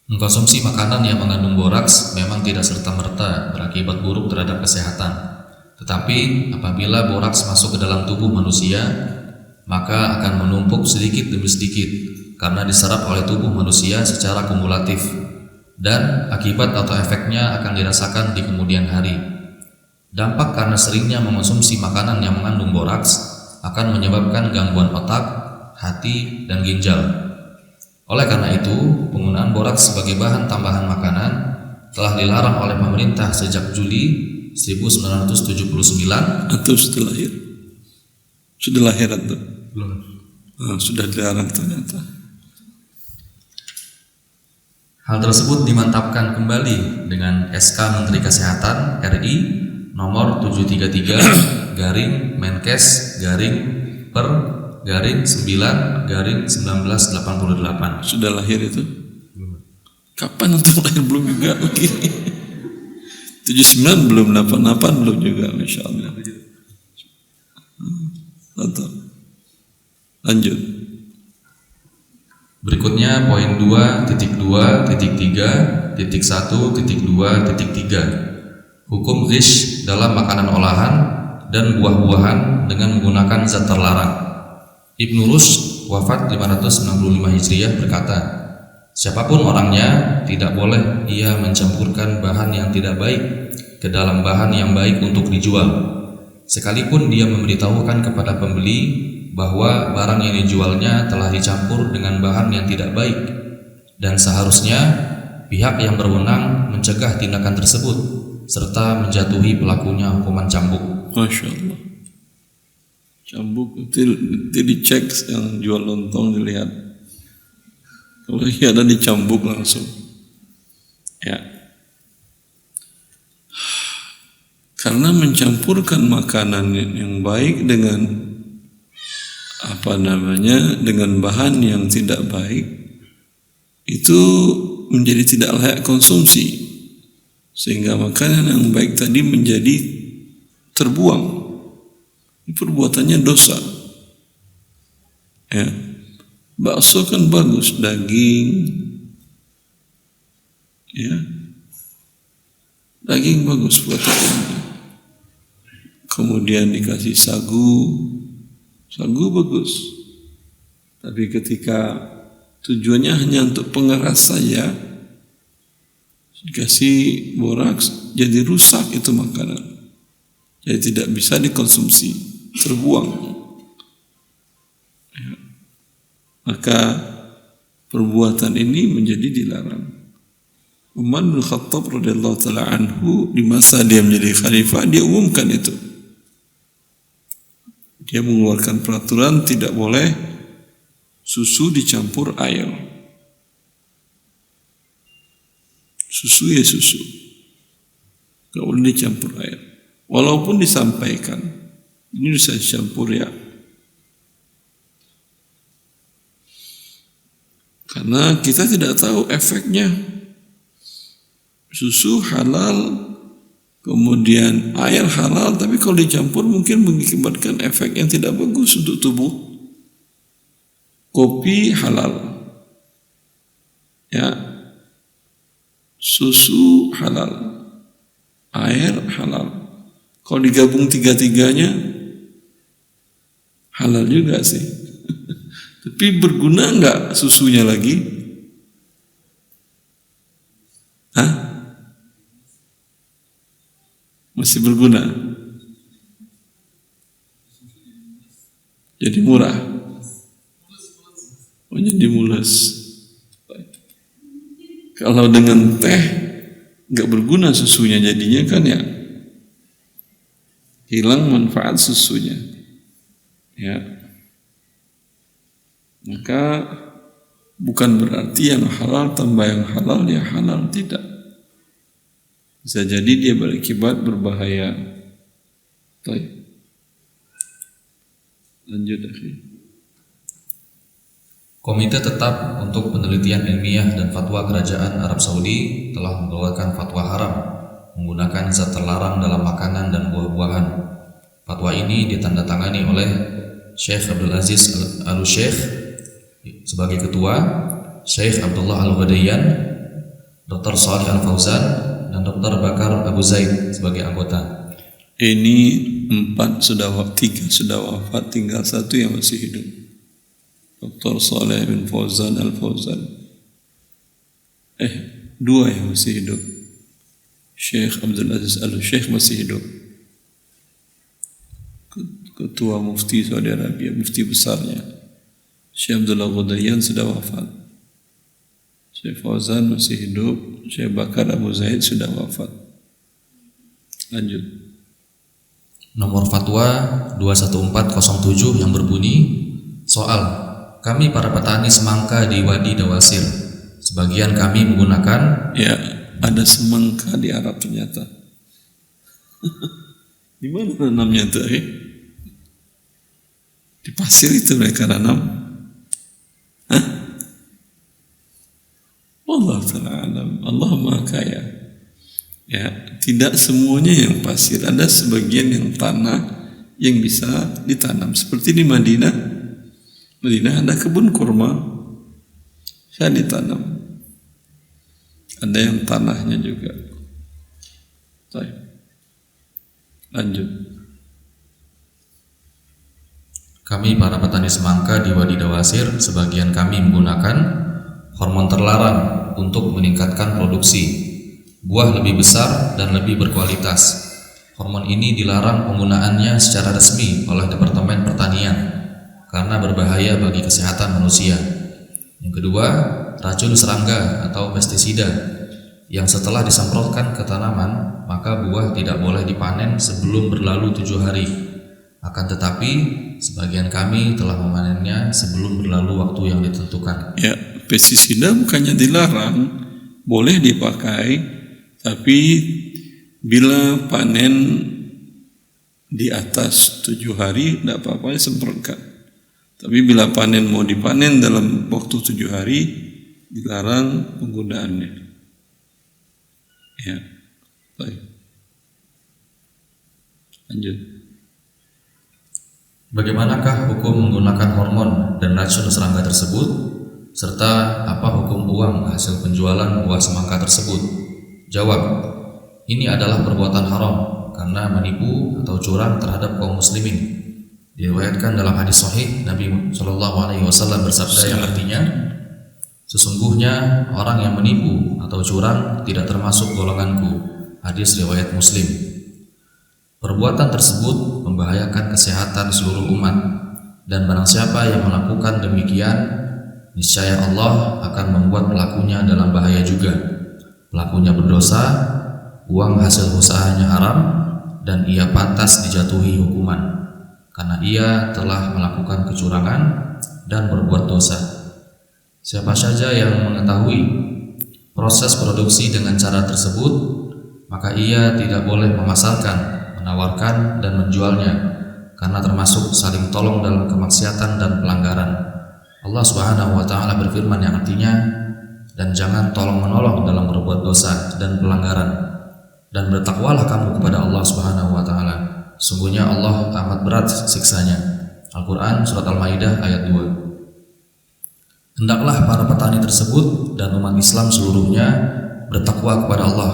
Mengkonsumsi makanan yang mengandung boraks memang tidak serta-merta berakibat buruk terhadap kesehatan. Tetapi apabila boraks masuk ke dalam tubuh manusia, maka akan menumpuk sedikit demi sedikit karena diserap oleh tubuh manusia secara kumulatif, dan akibat atau efeknya akan dirasakan di kemudian hari. Dampak karena seringnya mengonsumsi makanan yang mengandung boraks akan menyebabkan gangguan otak, hati, dan ginjal. Oleh karena itu, penggunaan boraks sebagai bahan tambahan makanan telah dilarang oleh pemerintah sejak Juli 1979.
Atau sudah lahir? Sudah lahir atau?
Belum.
Sudah dilarang ternyata.
Hal tersebut dimantapkan kembali dengan SK Menteri Kesehatan RI nomor 733 garing Menkes garing per garing 9 1988.
Sudah lahir itu? Kapan untuk lahir belum juga? 79 belum, 88 belum juga, Masya Allah. Lanjut.
Berikutnya poin 2.2.3.1.2.3 hukum ghish dalam makanan olahan dan buah-buahan dengan menggunakan zat terlarang. Ibnu Rushd wafat 595 Hijriah berkata, siapapun orangnya tidak boleh ia mencampurkan bahan yang tidak baik ke dalam bahan yang baik untuk dijual, sekalipun dia memberitahukan kepada pembeli bahwa barang yang dijualnya telah dicampur dengan bahan yang tidak baik, dan seharusnya pihak yang berwenang mencegah tindakan tersebut serta menjatuhi pelakunya hukuman cambuk.
Masya Allah. Cambuk itu dicek, yang jual lontong dilihat. Kalau ada dicambuk langsung. Ya. Karena mencampurkan makanan yang baik dengan dengan bahan yang tidak baik, itu menjadi tidak layak konsumsi, sehingga makanan yang baik tadi menjadi terbuang. Ini perbuatannya dosa. Ya. Bakso kan bagus, daging, ya, daging bagus proteinnya. Kemudian dikasih sagu bagus. Tapi ketika tujuannya hanya untuk pengeras saja, dikasih boraks, jadi rusak itu makanan. Jadi tidak bisa dikonsumsi, terbuang. Ya. Maka perbuatan ini menjadi dilarang. Umar bin Khattab radhiyallahu taala anhu, di masa dia menjadi khalifah, dia umumkan itu. Dia mengeluarkan peraturan tidak boleh susu dicampur air. Susu ya susu, tidak boleh dicampur air. Walaupun disampaikan, ini bisa dicampur ya. Karena kita tidak tahu efeknya. Susu halal, kemudian air halal, tapi kalau dicampur mungkin mengakibatkan efek yang tidak bagus untuk tubuh. Kopi halal, ya, susu halal, air halal. Kalau digabung tiga-tiganya halal juga sih. Tapi berguna enggak susunya lagi? Hah? Masih berguna? Jadi murah? Oh, jadi mulus. Kalau dengan teh enggak berguna susunya, jadinya kan ya hilang manfaat susunya. Ya. Maka bukan berarti yang halal tambah yang halal ya halal, tidak. Bisa jadi dia berakibat berbahaya. Baik. Lanjut, akhi.
Komite Tetap untuk Penelitian Ilmiah dan Fatwa Kerajaan Arab Saudi telah mengeluarkan fatwa haram menggunakan zat terlarang dalam makanan dan buah-buahan. Fatwa ini ditandatangani oleh Syekh Abdul Aziz Al-Syekh sebagai ketua, Syekh Abdullah Al-Ghudayyan, Dr. Salih Al-Fauzan, dan Dr. Bakar Abu Zaid sebagai anggota.
Ini 3 sudah wafat, tinggal 1 yang masih hidup. Dr. Salih bin Fauzan Al-Fauzan. 2 yang masih hidup. Syekh Abdul Aziz Al-Syekh masih hidup. Ketua Mufti Saudi Arabia, mufti besarnya. Syekh Abdullah Ghudayyan sudah wafat. Syekh Fauzan masih hidup. Syekh Bakar Abu Zaid sudah wafat. Lanjut.
Nomor fatwa 21407 yang berbunyi, soal, kami para petani semangka di Wadi Dawasir, sebagian kami menggunakan,
ya, ada semangka di Arab ternyata. Di mana nanamnya itu? Di pasir itu mereka nanam. Hah? Allah Ta'ala alam. Allah Maha Kaya. Ya, tidak semuanya yang pasir, ada sebagian yang tanah yang bisa ditanam. Seperti di Madinah. Madinah ada kebun kurma, bisa ditanam. Ada yang tanahnya juga. Baik. Lanjut.
Kami para petani semangka di Wadi Dawasir, sebagian kami menggunakan hormon terlarang untuk meningkatkan produksi. Buah lebih besar dan lebih berkualitas. Hormon ini dilarang penggunaannya secara resmi oleh Departemen Pertanian. karena berbahaya bagi kesehatan manusia. Yang kedua, racun serangga atau pestisida yang setelah disemprotkan ke tanaman, maka buah tidak boleh dipanen sebelum berlalu 7 hari. Akan tetapi, sebagian kami telah memanennya sebelum berlalu waktu yang ditentukan.
Ya, pestisida bukannya dilarang, boleh dipakai, tapi bila panen di atas 7 hari tidak apa-apa semprotkan. Tapi bila panen mau dipanen dalam waktu 7 hari, dilarang penggunaannya. Ya, baik. Lanjut.
Bagaimanakah hukum menggunakan hormon dan racun serangga tersebut, serta apa hukum uang hasil penjualan buah semangka tersebut? Jawab, ini adalah perbuatan haram karena menipu atau curang terhadap kaum muslimin. Diriwayatkan dalam hadis sahih, Nabi SAW bersabda yang artinya, sesungguhnya orang yang menipu atau curang tidak termasuk golonganku. Hadis riwayat Muslim. Perbuatan tersebut membahayakan kesehatan seluruh umat, dan barang siapa yang melakukan demikian, niscaya Allah akan membuat pelakunya dalam bahaya juga. Pelakunya berdosa, uang hasil usahanya haram, dan ia pantas dijatuhi hukuman karena ia telah melakukan kecurangan dan berbuat dosa. Siapa saja yang mengetahui proses produksi dengan cara tersebut, maka ia tidak boleh memasarkan, menawarkan, dan menjualnya, karena termasuk saling tolong dalam kemaksiatan dan pelanggaran. Allah Subhanahu wa Ta'ala berfirman yang artinya, dan jangan tolong menolong dalam berbuat dosa dan pelanggaran, dan bertakwalah kamu kepada Allah Subhanahu wa Ta'ala. Sungguhnya Allah amat berat siksanya. Al-Quran Surat Al-Maidah ayat 2. Hendaklah para petani tersebut dan umat Islam seluruhnya bertakwa kepada Allah,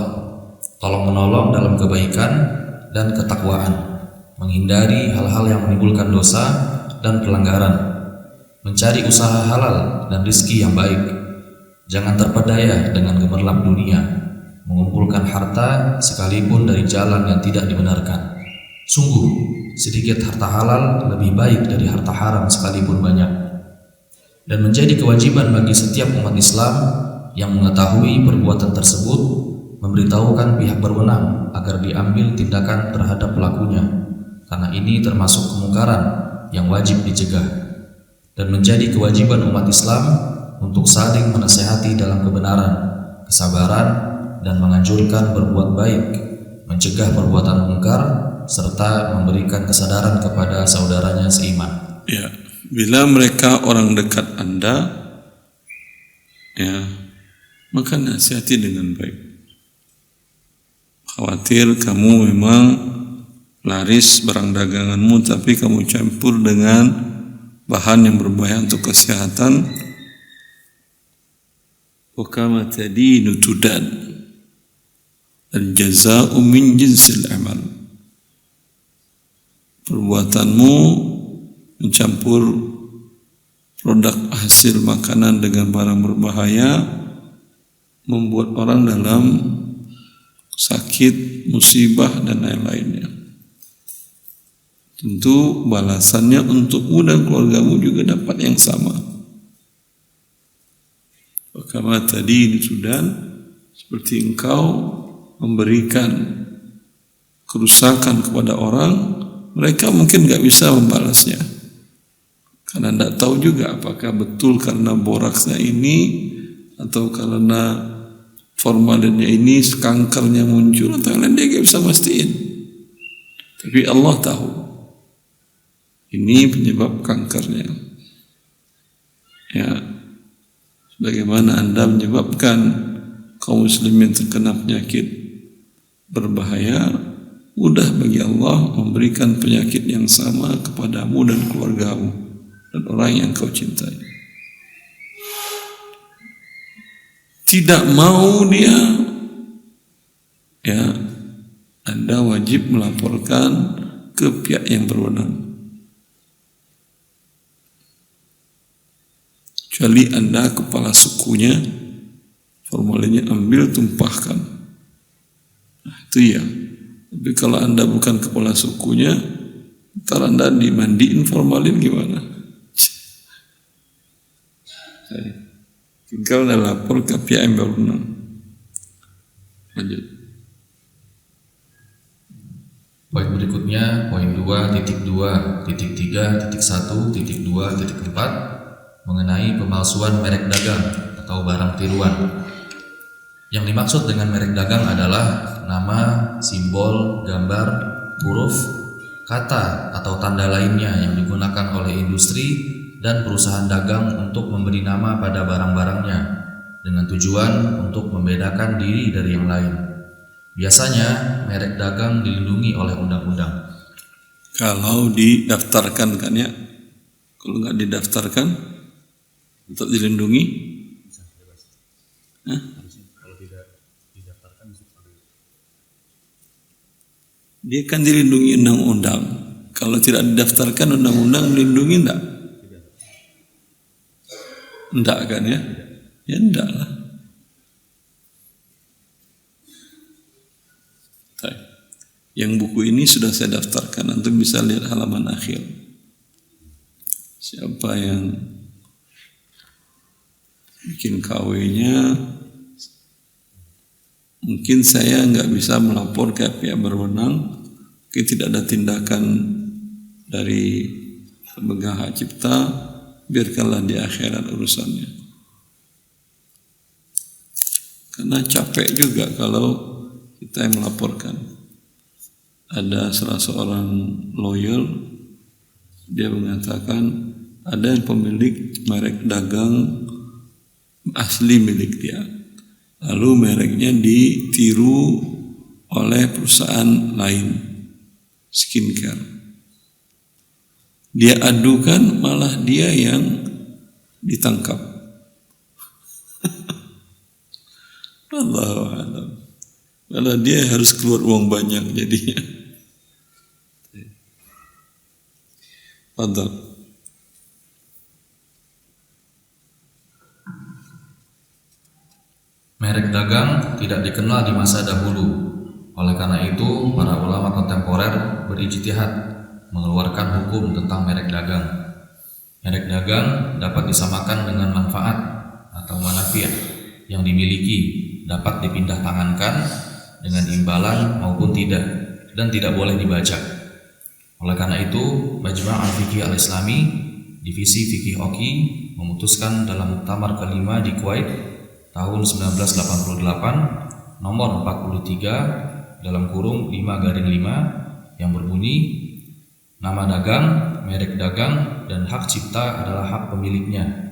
tolong menolong dalam kebaikan dan ketakwaan, menghindari hal-hal yang menimbulkan dosa dan pelanggaran, mencari usaha halal dan rizki yang baik, jangan terpedaya dengan gemerlap dunia, mengumpulkan harta sekalipun dari jalan yang tidak dibenarkan. Sungguh, sedikit harta halal lebih baik dari harta haram sekalipun banyak. Dan menjadi kewajiban bagi setiap umat Islam yang mengetahui perbuatan tersebut, memberitahukan pihak berwenang agar diambil tindakan terhadap pelakunya, karena ini termasuk kemungkaran yang wajib dicegah. Dan menjadi kewajiban umat Islam untuk saling menasehati dalam kebenaran, kesabaran, dan menganjurkan berbuat baik, mencegah perbuatan mungkar, serta memberikan kesadaran kepada saudaranya seiman.
Ya, bila mereka orang dekat Anda, ya, maka nasihati dengan baik. Khawatir kamu memang laris barang daganganmu, tapi kamu campur dengan bahan yang berbahaya untuk kesehatan. Wa kama tadinu tudan, al-jaza'u min jinsil amal. Perbuatanmu mencampur produk hasil makanan dengan barang berbahaya membuat orang dalam sakit, musibah, dan lain-lainnya. Tentu balasannya untukmu dan keluargamu juga dapat yang sama. Bagaimana tadi di Sudan, seperti engkau memberikan kerusakan kepada orang, mereka mungkin gak bisa membalasnya, karena tidak tahu juga apakah betul karena boraksnya ini atau karena formalinnya ini kankernya muncul atau lain, dia gak bisa mastiin. Tapi Allah tahu ini penyebab kankernya. Ya, bagaimana Anda menyebabkan kaum muslimin terkena penyakit berbahaya, mudah bagi Allah memberikan penyakit yang sama kepadamu dan keluargamu dan orang yang kau cintai. Tidak mau dia, ya, Anda wajib melaporkan ke pihak yang berwenang. Kecuali Anda kepala sukunya, formulinnya ambil, tumpahkan. Nah, itu ya. Tapi kalau Anda bukan kepala sukunya, ntar Anda dimandiin formalin gimana? Tinggal dah lapor ke pihak yang berwenang. Lanjut.
Poin berikutnya, poin 2.2.3.1.2.4 mengenai pemalsuan merek dagang atau barang tiruan. Yang dimaksud dengan merek dagang adalah nama, simbol, gambar, huruf, kata atau tanda lainnya yang digunakan oleh industri dan perusahaan dagang untuk memberi nama pada barang-barangnya dengan tujuan untuk membedakan diri dari yang lain. Biasanya merek dagang dilindungi oleh undang-undang.
Kalau didaftarkan kan ya, kalau nggak didaftarkan tetap dilindungi. Hah?
Kalau tidak didaftarkan
Dia kan dilindungi undang-undang. Kalau tidak didaftarkan undang-undang melindungi enggak? Enggak kan ya? Ya enggak lah. Yang buku ini sudah saya daftarkan, antum bisa lihat halaman akhir. Siapa yang bikin KW-nya, mungkin saya nggak bisa melapor ke pihak berwenang, mungkin tidak ada tindakan dari pemegang hak cipta, biarkanlah di akhirat urusannya. Karena capek juga kalau kita yang melaporkan. Ada salah seorang lawyer, dia mengatakan ada yang pemilik merek dagang asli milik dia, lalu mereknya ditiru oleh perusahaan lain skincare. Dia adukan, malah dia yang ditangkap. Allahu a'lam. Malah dia harus keluar uang banyak jadinya. Fadhal.
Merek dagang tidak dikenal di masa dahulu. Oleh karena itu, para ulama kontemporer berijtihad mengeluarkan hukum tentang merek dagang. Merek dagang dapat disamakan dengan manfaat atau manafiah yang dimiliki, dapat dipindah tangankan dengan imbalan maupun tidak, dan tidak boleh dibajak. Oleh karena itu, Majma' Al-Fiqih Al-Islami, Divisi Fikih Oki, memutuskan dalam muktamar kelima di Kuwait tahun 1988 nomor 43 dalam kurung 5/5 yang berbunyi, nama dagang, merek dagang, dan hak cipta adalah hak pemiliknya.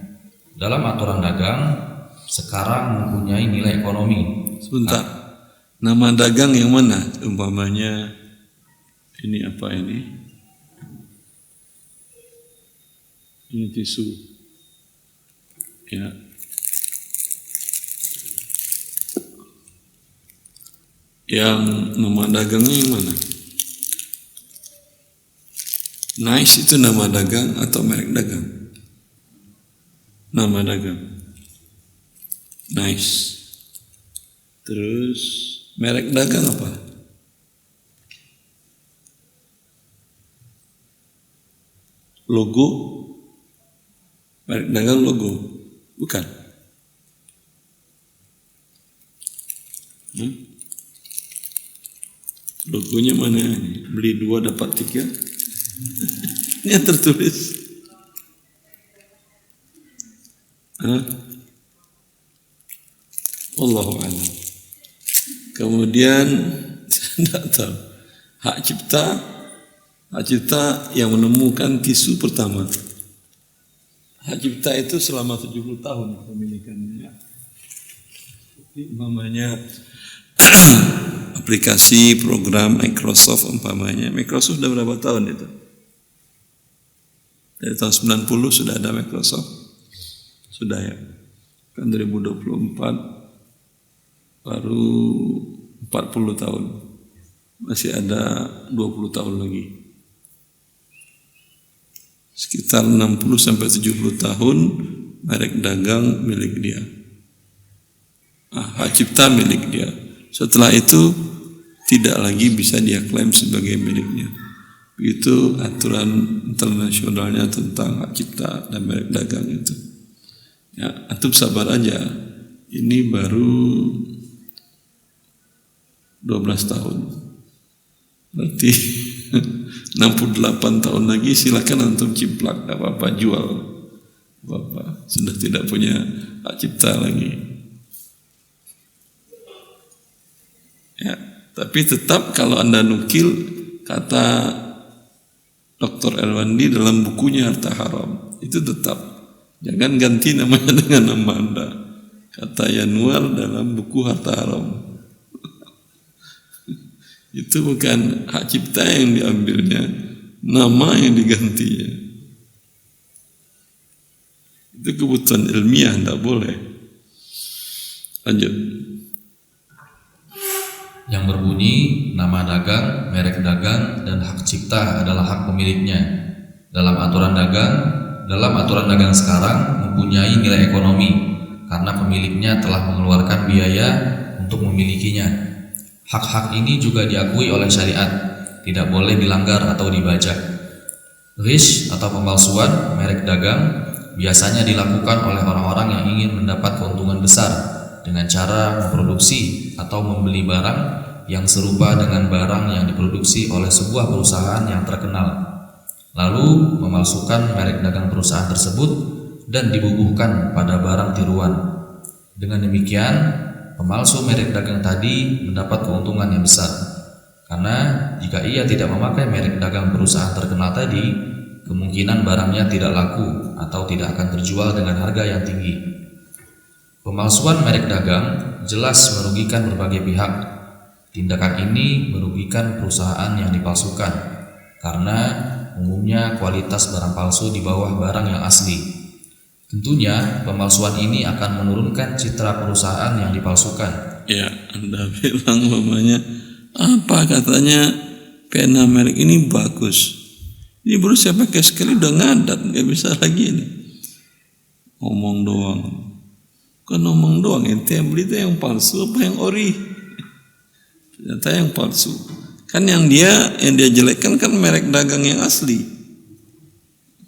Dalam aturan dagang, sekarang mempunyai nilai ekonomi.
Sebentar, nama dagang yang mana? Umpamanya ini apa ini? Ini tisu. Ya. Yang nama dagangnya yang mana? Nice itu nama dagang atau merek dagang? Nama dagang. Nice. Terus merek dagang apa? Logo. Merek dagang logo. Bukan. Logonya mana ini? Beli 2 dapat 3. Ini yang tertulis. Wallahu a'lam. Kemudian saya tidak tahu. Hak cipta yang menemukan tisu pertama. Hak cipta itu selama 70 tahun kepemilikannya. Umpamanya aplikasi program Microsoft umpamanya. Microsoft sudah berapa tahun itu? Dari tahun 90 sudah ada Microsoft. Sudah ya. Kan 2024 baru 40 tahun. Masih ada 20 tahun lagi. Sekitar 60-70 tahun merek dagang milik dia. Hak cipta milik dia. Setelah itu tidak lagi bisa dia klaim sebagai miliknya. Begitu aturan internasionalnya tentang hak cipta dan merek dagang itu. Ya, antum sabar aja. Ini baru 12 tahun. Berarti 68 tahun lagi silakan antum ciplak, enggak apa-apa, jual. Bapak sudah tidak punya hak cipta lagi. Ya, tapi tetap kalau Anda nukil kata Dr. Elwandi dalam bukunya Harta Haram, itu tetap jangan ganti namanya dengan nama Anda. Kata Yanuar dalam buku Harta Haram. Itu bukan hak cipta yang diambilnya, nama yang digantinya. Itu kebutuhan ilmiah, tidak boleh. Lanjut.
Yang berbunyi nama dagang, merek dagang, dan hak cipta adalah hak pemiliknya. Dalam aturan dagang sekarang mempunyai nilai ekonomi karena pemiliknya telah mengeluarkan biaya untuk memilikinya. Hak-hak ini juga diakui oleh syariat, tidak boleh dilanggar atau dibajak. Ghish atau pemalsuan merek dagang biasanya dilakukan oleh orang-orang yang ingin mendapat keuntungan besar dengan cara memproduksi atau membeli barang yang serupa dengan barang yang diproduksi oleh sebuah perusahaan yang terkenal, lalu memalsukan merek dagang perusahaan tersebut dan dibubuhkan pada barang tiruan. Dengan demikian, pemalsu merek dagang tadi mendapat keuntungan yang besar, karena jika ia tidak memakai merek dagang perusahaan terkenal tadi, kemungkinan barangnya tidak laku atau tidak akan terjual dengan harga yang tinggi. Pemalsuan merek dagang jelas merugikan berbagai pihak. Tindakan ini merugikan perusahaan yang dipalsukan, karena umumnya kualitas barang palsu di bawah barang yang asli. Tentunya pemalsuan ini akan menurunkan citra perusahaan yang dipalsukan.
Ya, Anda bilang umpamanya apa katanya pena merek ini bagus. Ini baru saya pakai sekali udah ngadat, nggak bisa lagi ini. Ngomong doang. Kan ngomong doang, ente yang beli itu yang palsu apa yang ori? Ternyata yang palsu. Kan yang dia jelekkan kan merek dagang yang asli.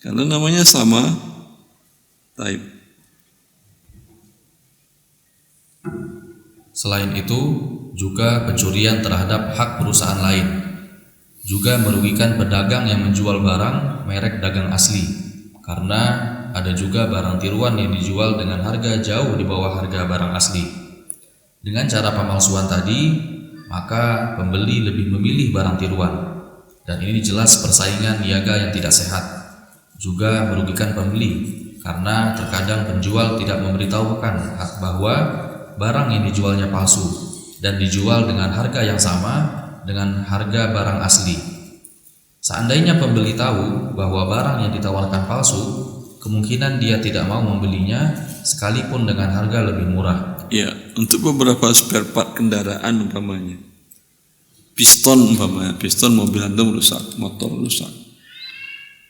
Karena namanya sama. Taib.
Selain itu, juga pencurian terhadap hak perusahaan lain juga merugikan pedagang yang menjual barang merek dagang asli, karena ada juga barang tiruan yang dijual dengan harga jauh di bawah harga barang asli. Dengan cara pemalsuan tadi, maka pembeli lebih memilih barang tiruan, dan ini jelas persaingan niaga yang tidak sehat. Juga merugikan pembeli, karena terkadang penjual tidak memberitahukan bahwa barang yang dijualnya palsu dan dijual dengan harga yang sama dengan harga barang asli. Seandainya pembeli tahu bahwa barang yang ditawarkan palsu, kemungkinan dia tidak mau membelinya sekalipun dengan harga lebih murah.
Ya, untuk beberapa spare part kendaraan umpamanya, piston mobil antum rusak, motor rusak.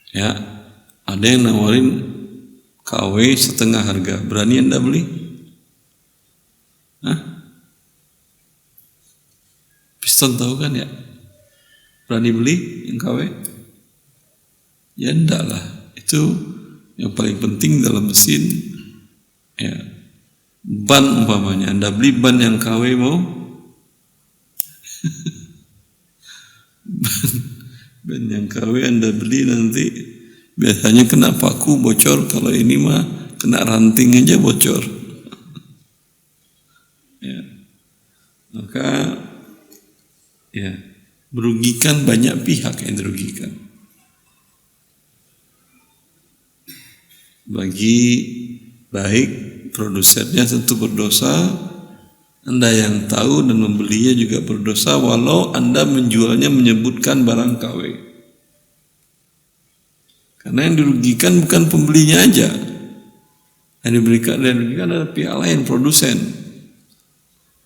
Ya, ada yang nawarin KW setengah harga, berani Anda beli? Hah? Piston tahu kan ya? Berani beli yang KW? Ya enggak lah, itu yang paling penting dalam mesin. Ya, ban umpamanya, Anda beli ban yang KW mau? ban yang KW Anda beli nanti biasanya kena paku bocor, kalau ini mah kena ranting aja bocor. Ya. Maka ya merugikan, banyak pihak yang dirugikan. Bagi baik produsennya tentu berdosa, Anda yang tahu dan membelinya juga berdosa walau Anda menjualnya menyebutkan barang KW. Karena yang dirugikan bukan pembelinya aja, yang dirugikan adalah pihak lain, produsen.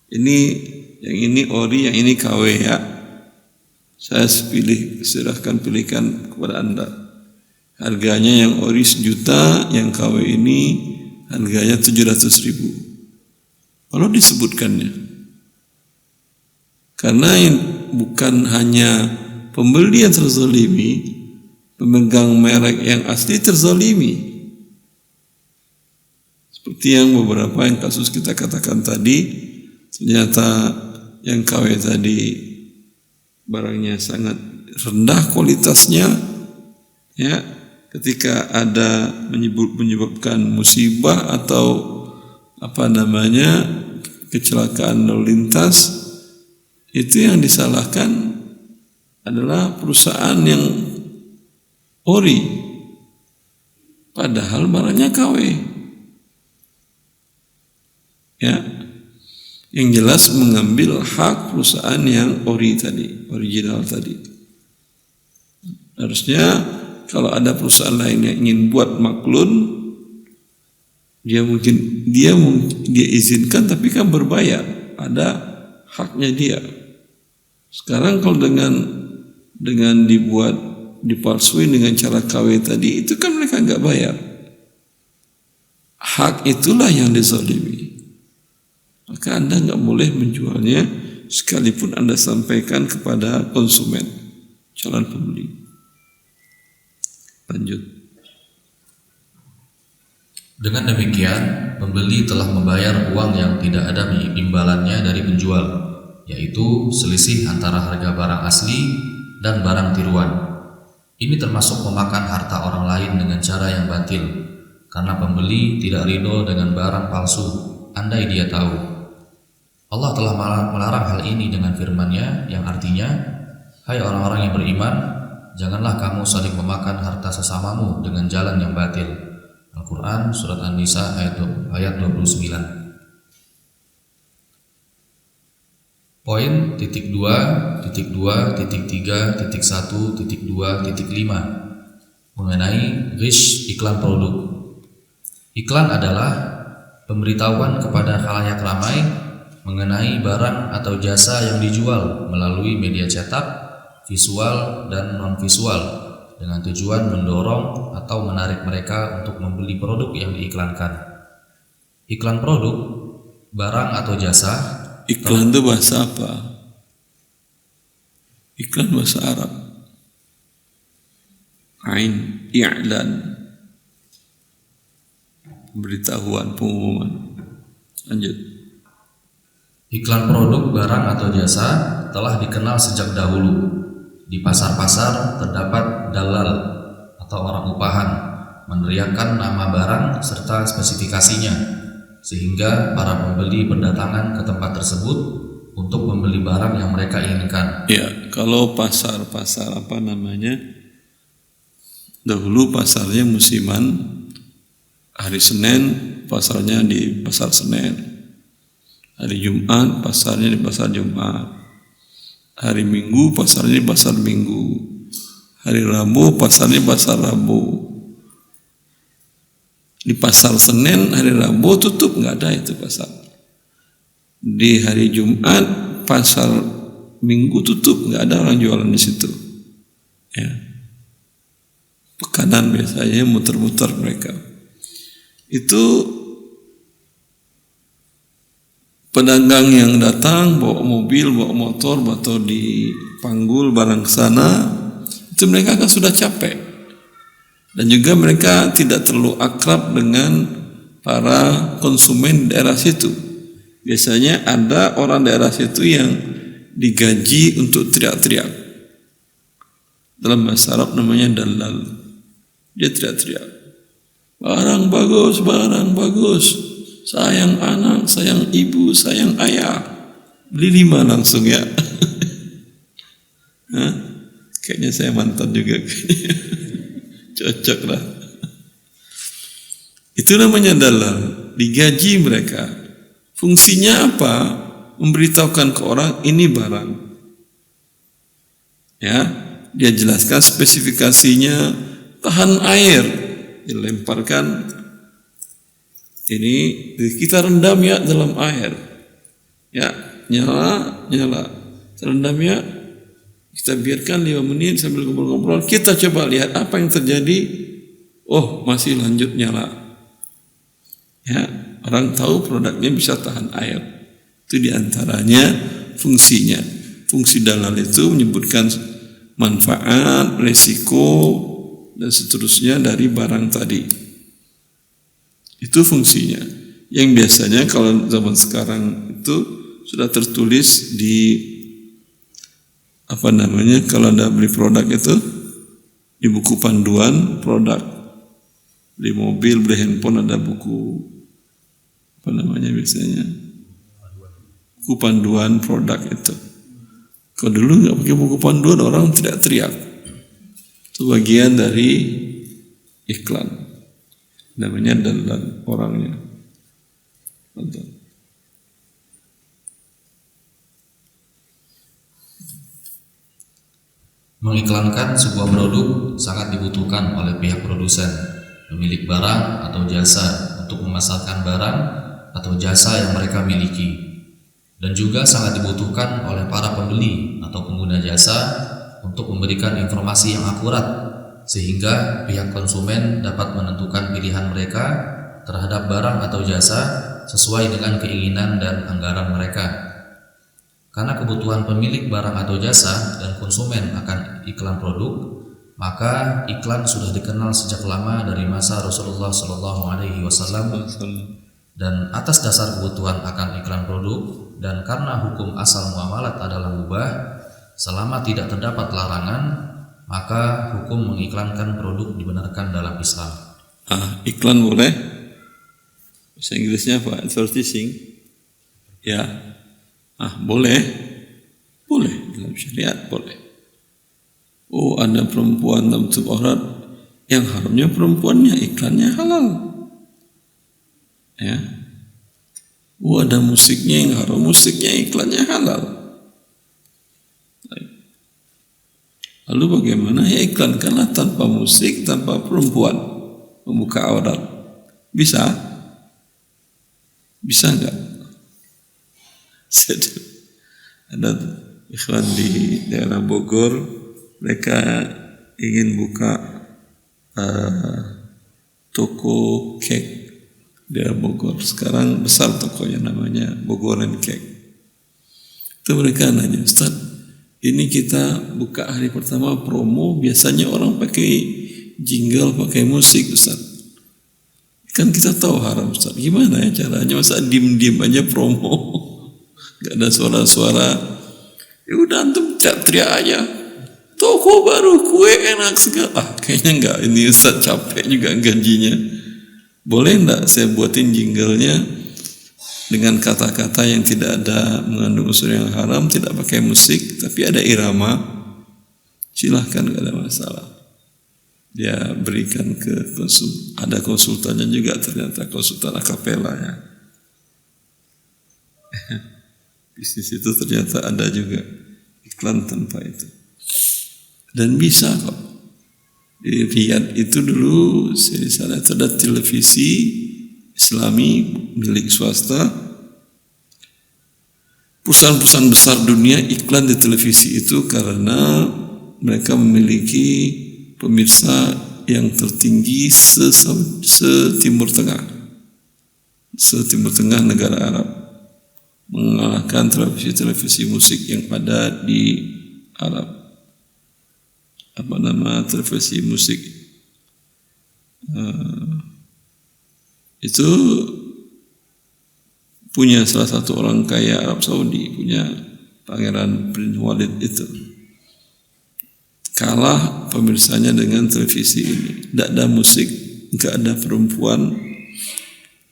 Yang ini ori, yang ini KW ya. Saya silahkan pilihkan kepada Anda. Harganya yang ori 1 juta, yang KW ini harganya 700.000. Kalau disebutkannya, karena bukan hanya pembeli yang terzalimi, pemegang merek yang asli terzalimi. Seperti yang beberapa yang kasus kita katakan tadi, ternyata yang KW tadi barangnya sangat rendah kualitasnya, ya, ketika ada menyebabkan musibah atau kecelakaan lalu lintas, itu yang disalahkan adalah perusahaan yang ori, padahal barangnya KW. Ya, yang jelas mengambil hak perusahaan yang ori tadi, original tadi. Harusnya kalau ada perusahaan lain yang ingin buat maklun, dia izinkan, tapi kan berbayar, ada haknya dia. Sekarang kalau dengan dipalsuin dengan cara KW tadi, itu kan mereka nggak bayar. Hak itulah yang dizalimi. Maka Anda nggak boleh menjualnya sekalipun Anda sampaikan kepada konsumen, calon pembeli. Lanjut.
Dengan demikian, pembeli telah membayar uang yang tidak ada imbalannya dari penjual, yaitu selisih antara harga barang asli dan barang tiruan. Ini termasuk memakan harta orang lain dengan cara yang batil, karena pembeli tidak ridho dengan barang palsu, andai dia tahu. Allah telah melarang hal ini dengan firman-Nya yang artinya, hai orang-orang yang beriman, janganlah kamu saling memakan harta sesamamu dengan jalan yang batil. Al-Quran Surat An-Nisa ayat 29. Poin titik 2, titik 2, titik 3, titik 1, titik 2, titik 5 mengenai ghish iklan produk. Iklan adalah pemberitahuan kepada khalayak ramai mengenai barang atau jasa yang dijual melalui media cetak, visual dan non-visual dengan tujuan mendorong atau menarik mereka untuk membeli produk yang diiklankan. Iklan produk, barang atau jasa.
Iklan itu bahasa apa? Iklan bahasa Arab. Ain, i'lan. Pemberitahuan, pengumuman. Lanjut.
Iklan produk, barang atau jasa telah dikenal sejak dahulu. Di pasar-pasar terdapat dalal atau orang upahan meneriakkan nama barang serta spesifikasinya, sehingga para pembeli berdatangan ke tempat tersebut untuk membeli barang yang mereka inginkan.
Ya, kalau pasar dahulu pasarnya musiman, hari Senin pasarnya di pasar Senin, hari Jumat pasarnya di pasar Jumat, hari Minggu pasarnya di pasar Minggu, hari Rabu pasarnya di pasar Rabu. Di pasar Senin, hari Rabu tutup, nggak ada itu pasar. Di hari Jumat, pasar Minggu tutup, nggak ada orang jualan di situ. Ya. Pekanan biasanya muter-muter mereka. Itu pedagang yang datang bawa mobil, bawa motor, atau dipanggul barang ke sana, itu mereka kan sudah capek. Dan juga mereka tidak terlalu akrab dengan para konsumen di daerah situ. Biasanya ada orang daerah situ yang digaji untuk teriak-teriak. Dalam bahasa Arab namanya dalal. Dia teriak-teriak. Barang bagus, barang bagus. Sayang anak, sayang ibu, sayang ayah. Beli 5 langsung ya. Kayaknya saya mantan juga. Cocok lah. Itu namanya dalal. Digaji mereka. Fungsinya apa? Memberitahukan ke orang ini barang. Ya, dia jelaskan spesifikasinya, tahan air, dilemparkan. Ini kita rendam ya dalam air. Ya, nyala. Terendam ya. Kita biarkan 5 menit sambil ngobrol-ngobrol. Kita coba lihat apa yang terjadi. Oh, masih lanjut nyala. Ya, orang tahu produknya bisa tahan air. Itu diantaranya fungsinya. Fungsi dalal itu menyebutkan manfaat, resiko, dan seterusnya dari barang tadi. Itu fungsinya. Yang biasanya kalau zaman sekarang itu sudah tertulis di kalau Anda beli produk itu di buku panduan produk. Beli mobil, beli handphone ada buku biasanya buku panduan produk itu. Kalau dulu nggak pakai buku panduan orang tidak teriak. Itu bagian dari iklan. Namanya dalam orangnya.
Mengiklankan sebuah produk sangat dibutuhkan oleh pihak produsen, pemilik barang atau jasa untuk memasarkan barang atau jasa yang mereka miliki, dan juga sangat dibutuhkan oleh para pembeli atau pengguna jasa untuk memberikan informasi yang akurat sehingga pihak konsumen dapat menentukan pilihan mereka terhadap barang atau jasa sesuai dengan keinginan dan anggaran mereka. Karena kebutuhan pemilik barang atau jasa dan konsumen akan iklan produk, maka iklan sudah dikenal sejak lama dari masa Rasulullah SAW. Dan atas dasar kebutuhan akan iklan produk dan karena hukum asal muamalat adalah mubah, selama tidak terdapat larangan, maka hukum mengiklankan produk dibenarkan dalam Islam.
Iklan boleh? Bahasa Inggrisnya apa? Advertising. Ya. Boleh dalam syariat boleh. Ada perempuan dalam tubuh aurat yang haramnya perempuannya, iklannya halal. Ya. Ada musiknya yang haram, musiknya iklannya halal. Lalu bagaimana? Ya iklankanlah tanpa musik, tanpa perempuan membuka aurat. Bisa? Bisa enggak? Ada iklan di daerah Bogor, mereka ingin buka toko cake di daerah Bogor. Sekarang besar tokonya, namanya Bogoran Cake. Itu mereka nanya, Ustaz, ini kita buka hari pertama promo, biasanya orang pakai jingle, pakai musik, Ustaz. Kan kita tahu haram, Ustaz. Gimana ya caranya? Masa diem-diem aja promo? Gak ada suara-suara. Ya udah antum teriak aja. Toko baru, kue enak sekali. Kayaknya enggak, ini Ustaz capek juga gajinya. Boleh enggak saya buatin jinglenya dengan kata-kata yang tidak ada mengandung unsur yang haram, tidak pakai musik, tapi ada irama? Silahkan, gak ada masalah. Dia berikan ke ada konsultannya juga, ternyata konsultan akapela ya. Bisnis itu ternyata ada juga iklan tanpa itu. Dan bisa kok. Di Riyadh itu dulu di sana ada televisi Islami milik swasta. Perusahaan-perusahaan besar dunia iklan di televisi itu karena mereka memiliki pemirsa yang tertinggi se-Timur Tengah. Se-Timur Tengah negara Arab. Mengalahkan televisi musik yang ada di Arab. Televisi musik itu punya salah satu orang kaya Arab Saudi, punya Pangeran Prince Walid itu. Kalah pemirsanya dengan televisi ini. Tidak ada musik, tidak ada perempuan,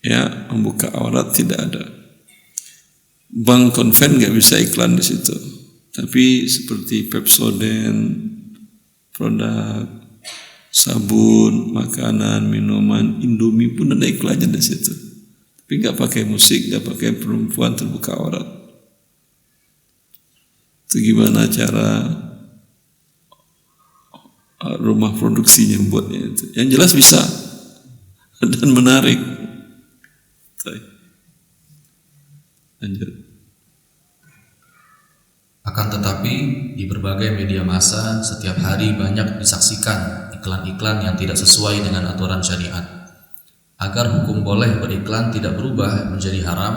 ya, membuka aurat tidak ada. Bank konven nggak bisa iklan di situ, tapi seperti Pepsodent, produk sabun, makanan, minuman, Indomie pun ada iklannya di situ. Tapi nggak pakai musik, nggak pakai perempuan terbuka aurat. Itu gimana cara rumah produksinya buatnya itu? Yang jelas bisa dan menarik. Lanjut.
Akan tetapi di berbagai media massa setiap hari banyak disaksikan iklan-iklan yang tidak sesuai dengan aturan syariat. Agar hukum boleh beriklan tidak berubah menjadi haram,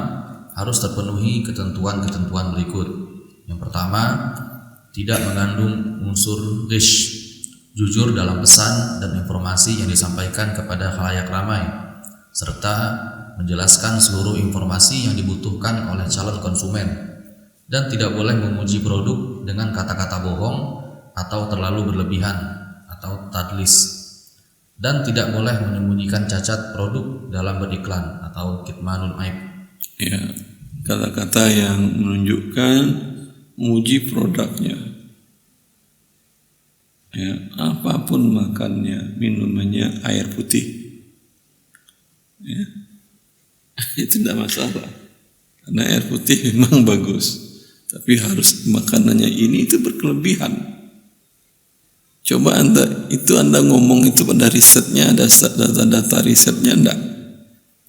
harus terpenuhi ketentuan-ketentuan berikut. Yang pertama, tidak mengandung unsur ghish, jujur dalam pesan dan informasi yang disampaikan kepada khalayak ramai, serta menjelaskan seluruh informasi yang dibutuhkan oleh calon konsumen, dan tidak boleh memuji produk dengan kata-kata bohong atau terlalu berlebihan atau tadlis, dan tidak boleh menyembunyikan cacat produk dalam beriklan atau kitmanul aib.
Ya, kata-kata yang menunjukkan memuji produknya. Ya, apapun makannya, minumannya air putih. Ya. Itu tidak masalah. Karena air putih memang bagus. Tapi harus makanannya ini itu berkelebihan. Coba Anda ngomong itu pada risetnya, ada data risetnya enggak?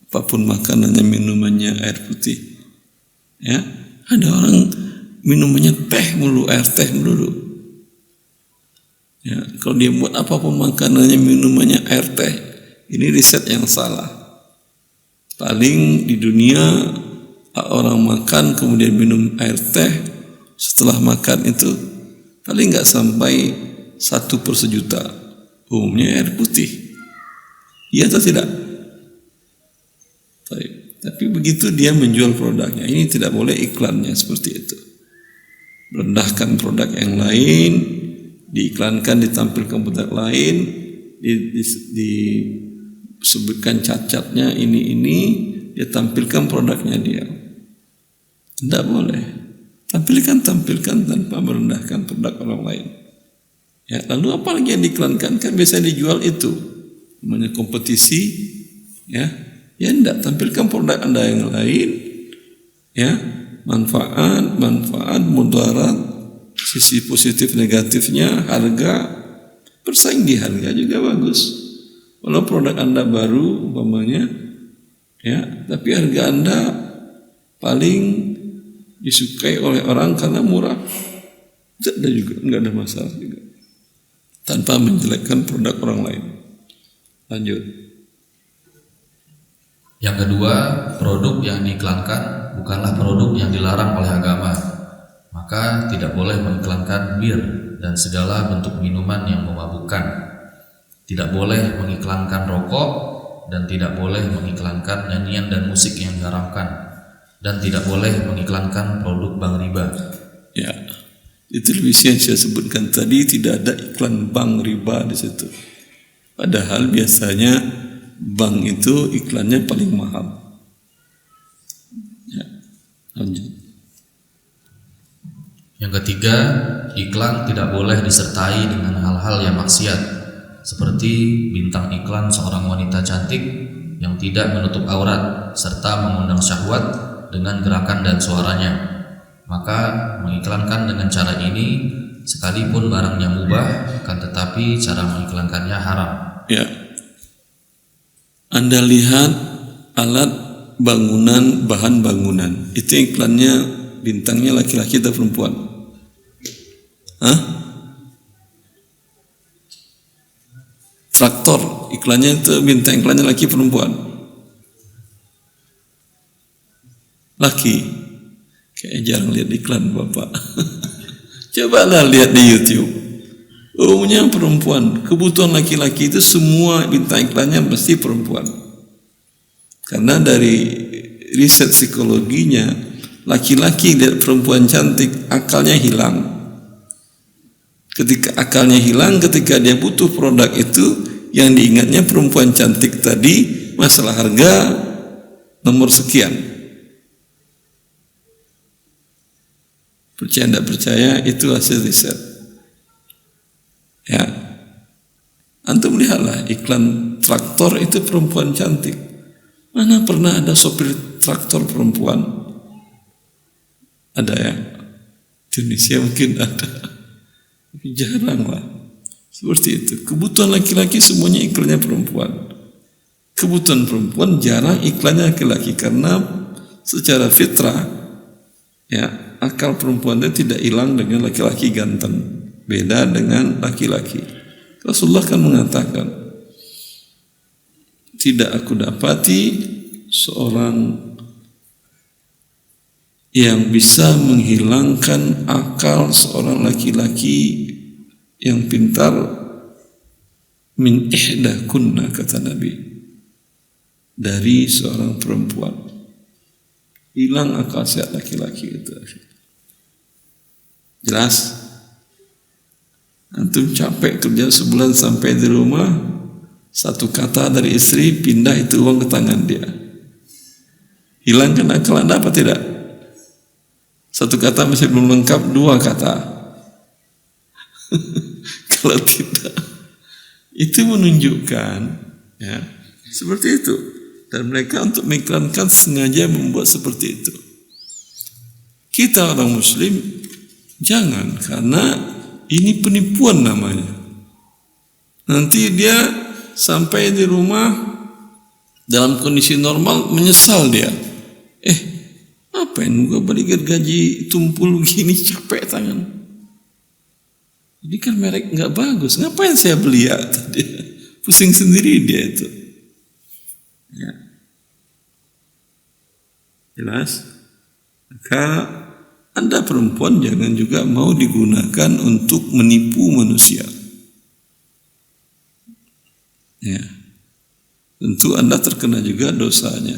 Apapun makanannya, minumannya air putih. Ya, ada orang minumannya teh melulu, air teh melulu. Ya, kalau dia buat apapun makanannya, minumannya air teh, ini riset yang salah. Paling di dunia orang makan kemudian minum air teh, setelah makan itu paling nggak sampai 1/1.000.000. Umumnya air putih. Iya atau tidak? Tapi begitu dia menjual produknya, ini tidak boleh iklannya seperti itu. Merendahkan produk yang lain, diiklankan, ditampilkan produk lain, disebutkan cacatnya ini, dia tampilkan produknya dia. Tidak boleh. Tampilkan tanpa merendahkan produk orang lain. Ya, lalu apa lagi yang diiklankan? Kan biasa dijual itu, namanya kompetisi. Ya tidak, tampilkan produk Anda yang lain. Ya, manfaat, mudarat, sisi positif negatifnya, harga, bersaing di harga juga bagus. Kalau produk Anda baru umpamanya, ya, tapi harga Anda paling disukai oleh orang karena murah, enggak ada masalah juga, tanpa menjelekkan produk orang lain. Lanjut.
Yang kedua, produk yang diiklankan bukanlah produk yang dilarang oleh agama, maka tidak boleh mengiklankan bir dan segala bentuk minuman yang memabukkan. Tidak boleh mengiklankan rokok, dan tidak boleh mengiklankan nyanyian dan musik yang diharamkan, dan tidak boleh mengiklankan produk bank riba.
Ya, di televisi yang saya sebutkan tadi tidak ada iklan bank riba di situ. Padahal biasanya bank itu iklannya paling mahal. Ya, lanjut.
Yang ketiga, iklan tidak boleh disertai dengan hal-hal yang maksiat, seperti bintang iklan seorang wanita cantik yang tidak menutup aurat serta mengundang syahwat dengan gerakan dan suaranya. Maka mengiklankan dengan cara ini, sekalipun barangnya mubah, akan tetapi cara mengiklankannya haram.
Ya, Anda lihat alat bangunan, bahan bangunan, itu iklannya bintangnya laki-laki atau perempuan? Traktor, iklannya itu bintang iklannya laki perempuan? Laki. Kayak jarang lihat iklan Bapak. Cobalah lihat di YouTube. Umumnya perempuan. Kebutuhan laki-laki itu semua bintang iklannya mesti perempuan. Karena dari riset psikologinya, laki-laki lihat perempuan cantik, akalnya hilang. Ketika akalnya hilang, ketika dia butuh produk itu, yang diingatnya perempuan cantik tadi, masalah harga nomor sekian. Percaya tidak percaya, itu hasil riset. Ya, antum lihatlah iklan traktor itu perempuan cantik. Mana pernah ada sopir traktor perempuan? Ada ya? Indonesia mungkin ada, tapi jarang lah. Seperti itu. Kebutuhan laki-laki semuanya iklannya perempuan. Kebutuhan perempuan jarang iklannya laki-laki, karena secara fitrah, ya, akal perempuan itu tidak hilang dengan laki-laki ganteng. Beda dengan laki-laki. Rasulullah kan mengatakan, tidak aku dapati seorang yang bisa menghilangkan akal seorang laki-laki yang pintar min ihda kunna, kata Nabi, dari seorang perempuan. Hilang akal sehat laki-laki itu. Jelas? Antum capek kerja sebulan sampai di rumah, satu kata dari istri pindah itu uang ke tangan dia. Hilangkan akal Anda apa tidak? Satu kata masih belum lengkap, dua kata. Kalau tidak, itu menunjukkan ya, seperti itu. Dan mereka untuk mengiklankan sengaja membuat seperti itu. Kita orang muslim jangan, karena ini penipuan namanya. Nanti dia sampai di rumah dalam kondisi normal menyesal dia. Ngapain gue balik gaji tumpul gini, capek tangan. Ini kan merek nggak bagus, ngapain saya beli ya tadi? Pusing sendiri dia itu. Ya. Jelas? Maka Anda perempuan jangan juga mau digunakan untuk menipu manusia. Ya. Tentu Anda terkena juga dosanya.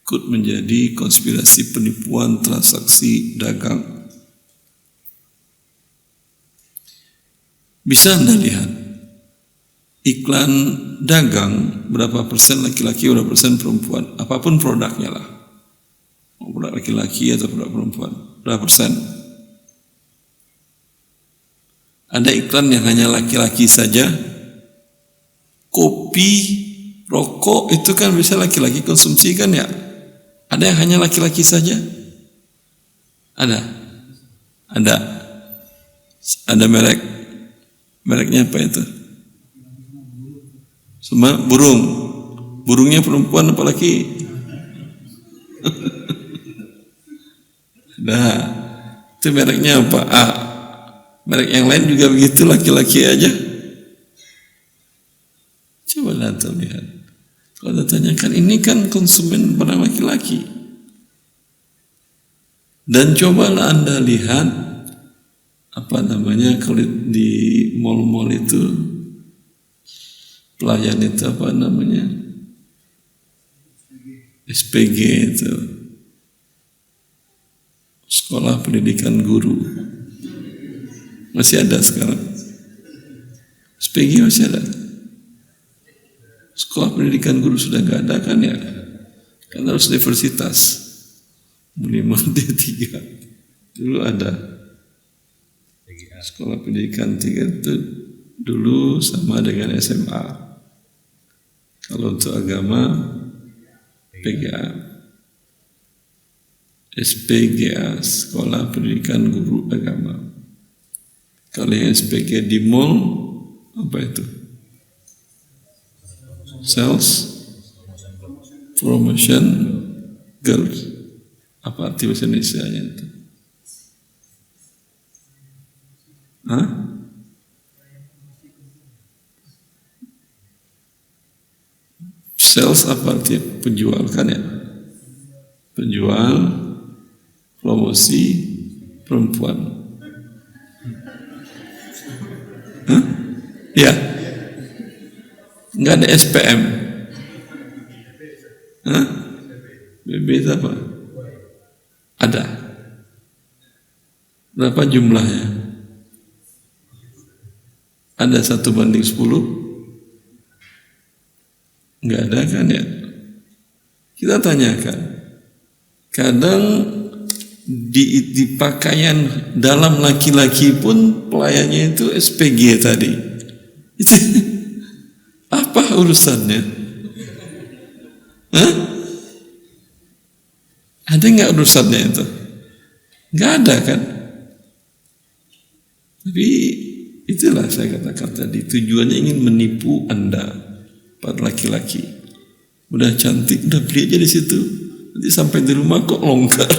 Ikut menjadi konspirasi penipuan transaksi dagang. Bisa Anda lihat iklan dagang berapa persen laki-laki, berapa persen perempuan, apapun produknya lah, mau produk laki-laki atau produk perempuan, berapa persen? Ada iklan yang hanya laki-laki saja. Kopi, rokok itu kan bisa laki-laki konsumsi kan ya? Ada yang hanya laki-laki saja? Ada. Ada mereknya apa itu? Semua burungnya perempuan apa laki? Nah, itu mereknya apa? Merek yang lain juga begitu, laki-laki aja. Coba Anda lihat. Kalau Anda tanyakan, ini kan konsumen barang laki-laki. Dan cobalah Anda lihat kalau di mal-mal itu pelayan itu SPG itu, sekolah pendidikan guru, masih ada sekarang. SPG masih ada. Sekolah pendidikan guru sudah nggak ada kan ya? Kan harus universitas. Minimal D3. Dulu ada. Sekolah pendidikan 3 itu dulu sama dengan SMA. Kalau untuk agama PGA. SPGA, Sekolah Pendidikan Guru Agama. Kalau yang SPG di mall, apa itu? Sales Promotion Girls. Apa arti bahasa Indonesia-nya itu? Sales apa arti? Penjual kan ya? Penjual, promosi, perempuan. Ya. Enggak ada SPM. BB itu apa? Ada. Berapa jumlahnya? Ada 1:10? Enggak ada kan ya? Kita tanyakan. Kadang di pakaian dalam laki-laki pun pelayannya itu SPG tadi. Itu apa urusannya? Ada nggak urusannya itu? Nggak ada kan? Tapi itulah saya katakan tadi, tujuannya ingin menipu Anda, para laki-laki. Udah cantik, udah beli aja di situ. Nanti sampai di rumah kok longgar.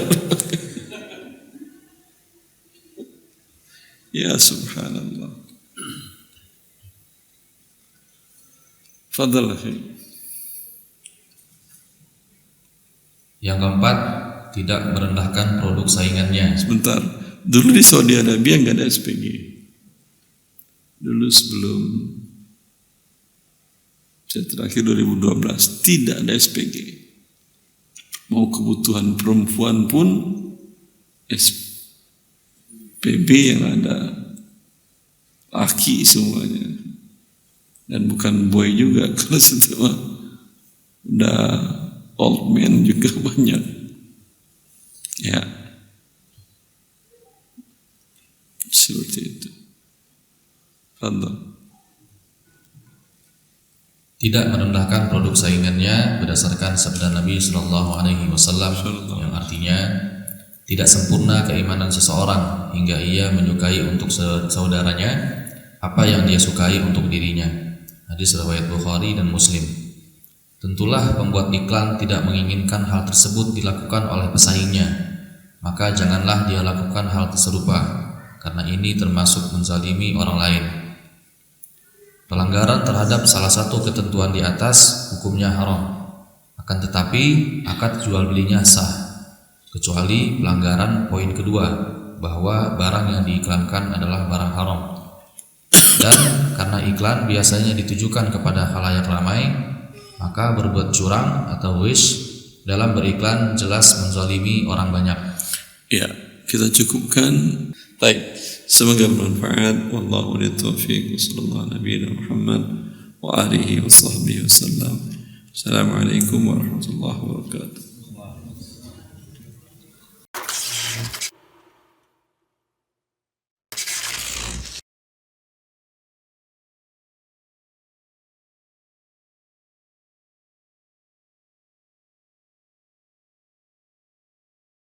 Ya subhanallah. Fadal.
Yang keempat, tidak merendahkan produk saingannya.
Sebentar, dulu di Saudi Arabia nggak ada SPG. Dulu Saya terakhir 2012, tidak ada SPG. Mau kebutuhan perempuan pun SPB yang ada laki semuanya, dan bukan boy juga. Kalau situ mah udah old man juga banyak ya, seperti itu. Fadhal.
Tidak merendahkan produk saingannya berdasarkan sabda Nabi Shallallahu Alaihi Wasallam yang artinya tidak sempurna keimanan seseorang hingga ia menyukai untuk saudaranya apa yang dia sukai untuk dirinya. Hadis riwayat Bukhari dan Muslim. Tentulah pembuat iklan tidak menginginkan hal tersebut dilakukan oleh pesaingnya, maka janganlah dia lakukan hal serupa, karena ini termasuk menzalimi orang lain. Pelanggaran terhadap salah satu ketentuan di atas hukumnya haram, akan tetapi akad jual belinya sah, kecuali pelanggaran poin kedua, bahwa barang yang diiklankan adalah barang haram. Dan karena iklan biasanya ditujukan kepada khalayak ramai, maka berbuat curang atau wish dalam beriklan jelas menzalimi orang banyak.
Ya, kita cukupkan. Baik, semoga bermanfaat. Wallahu a'lam. Sallallahu Nabi Muhammad wa alihi wa sahbihi wasallam. Assalamualaikum warahmatullahi wabarakatuh.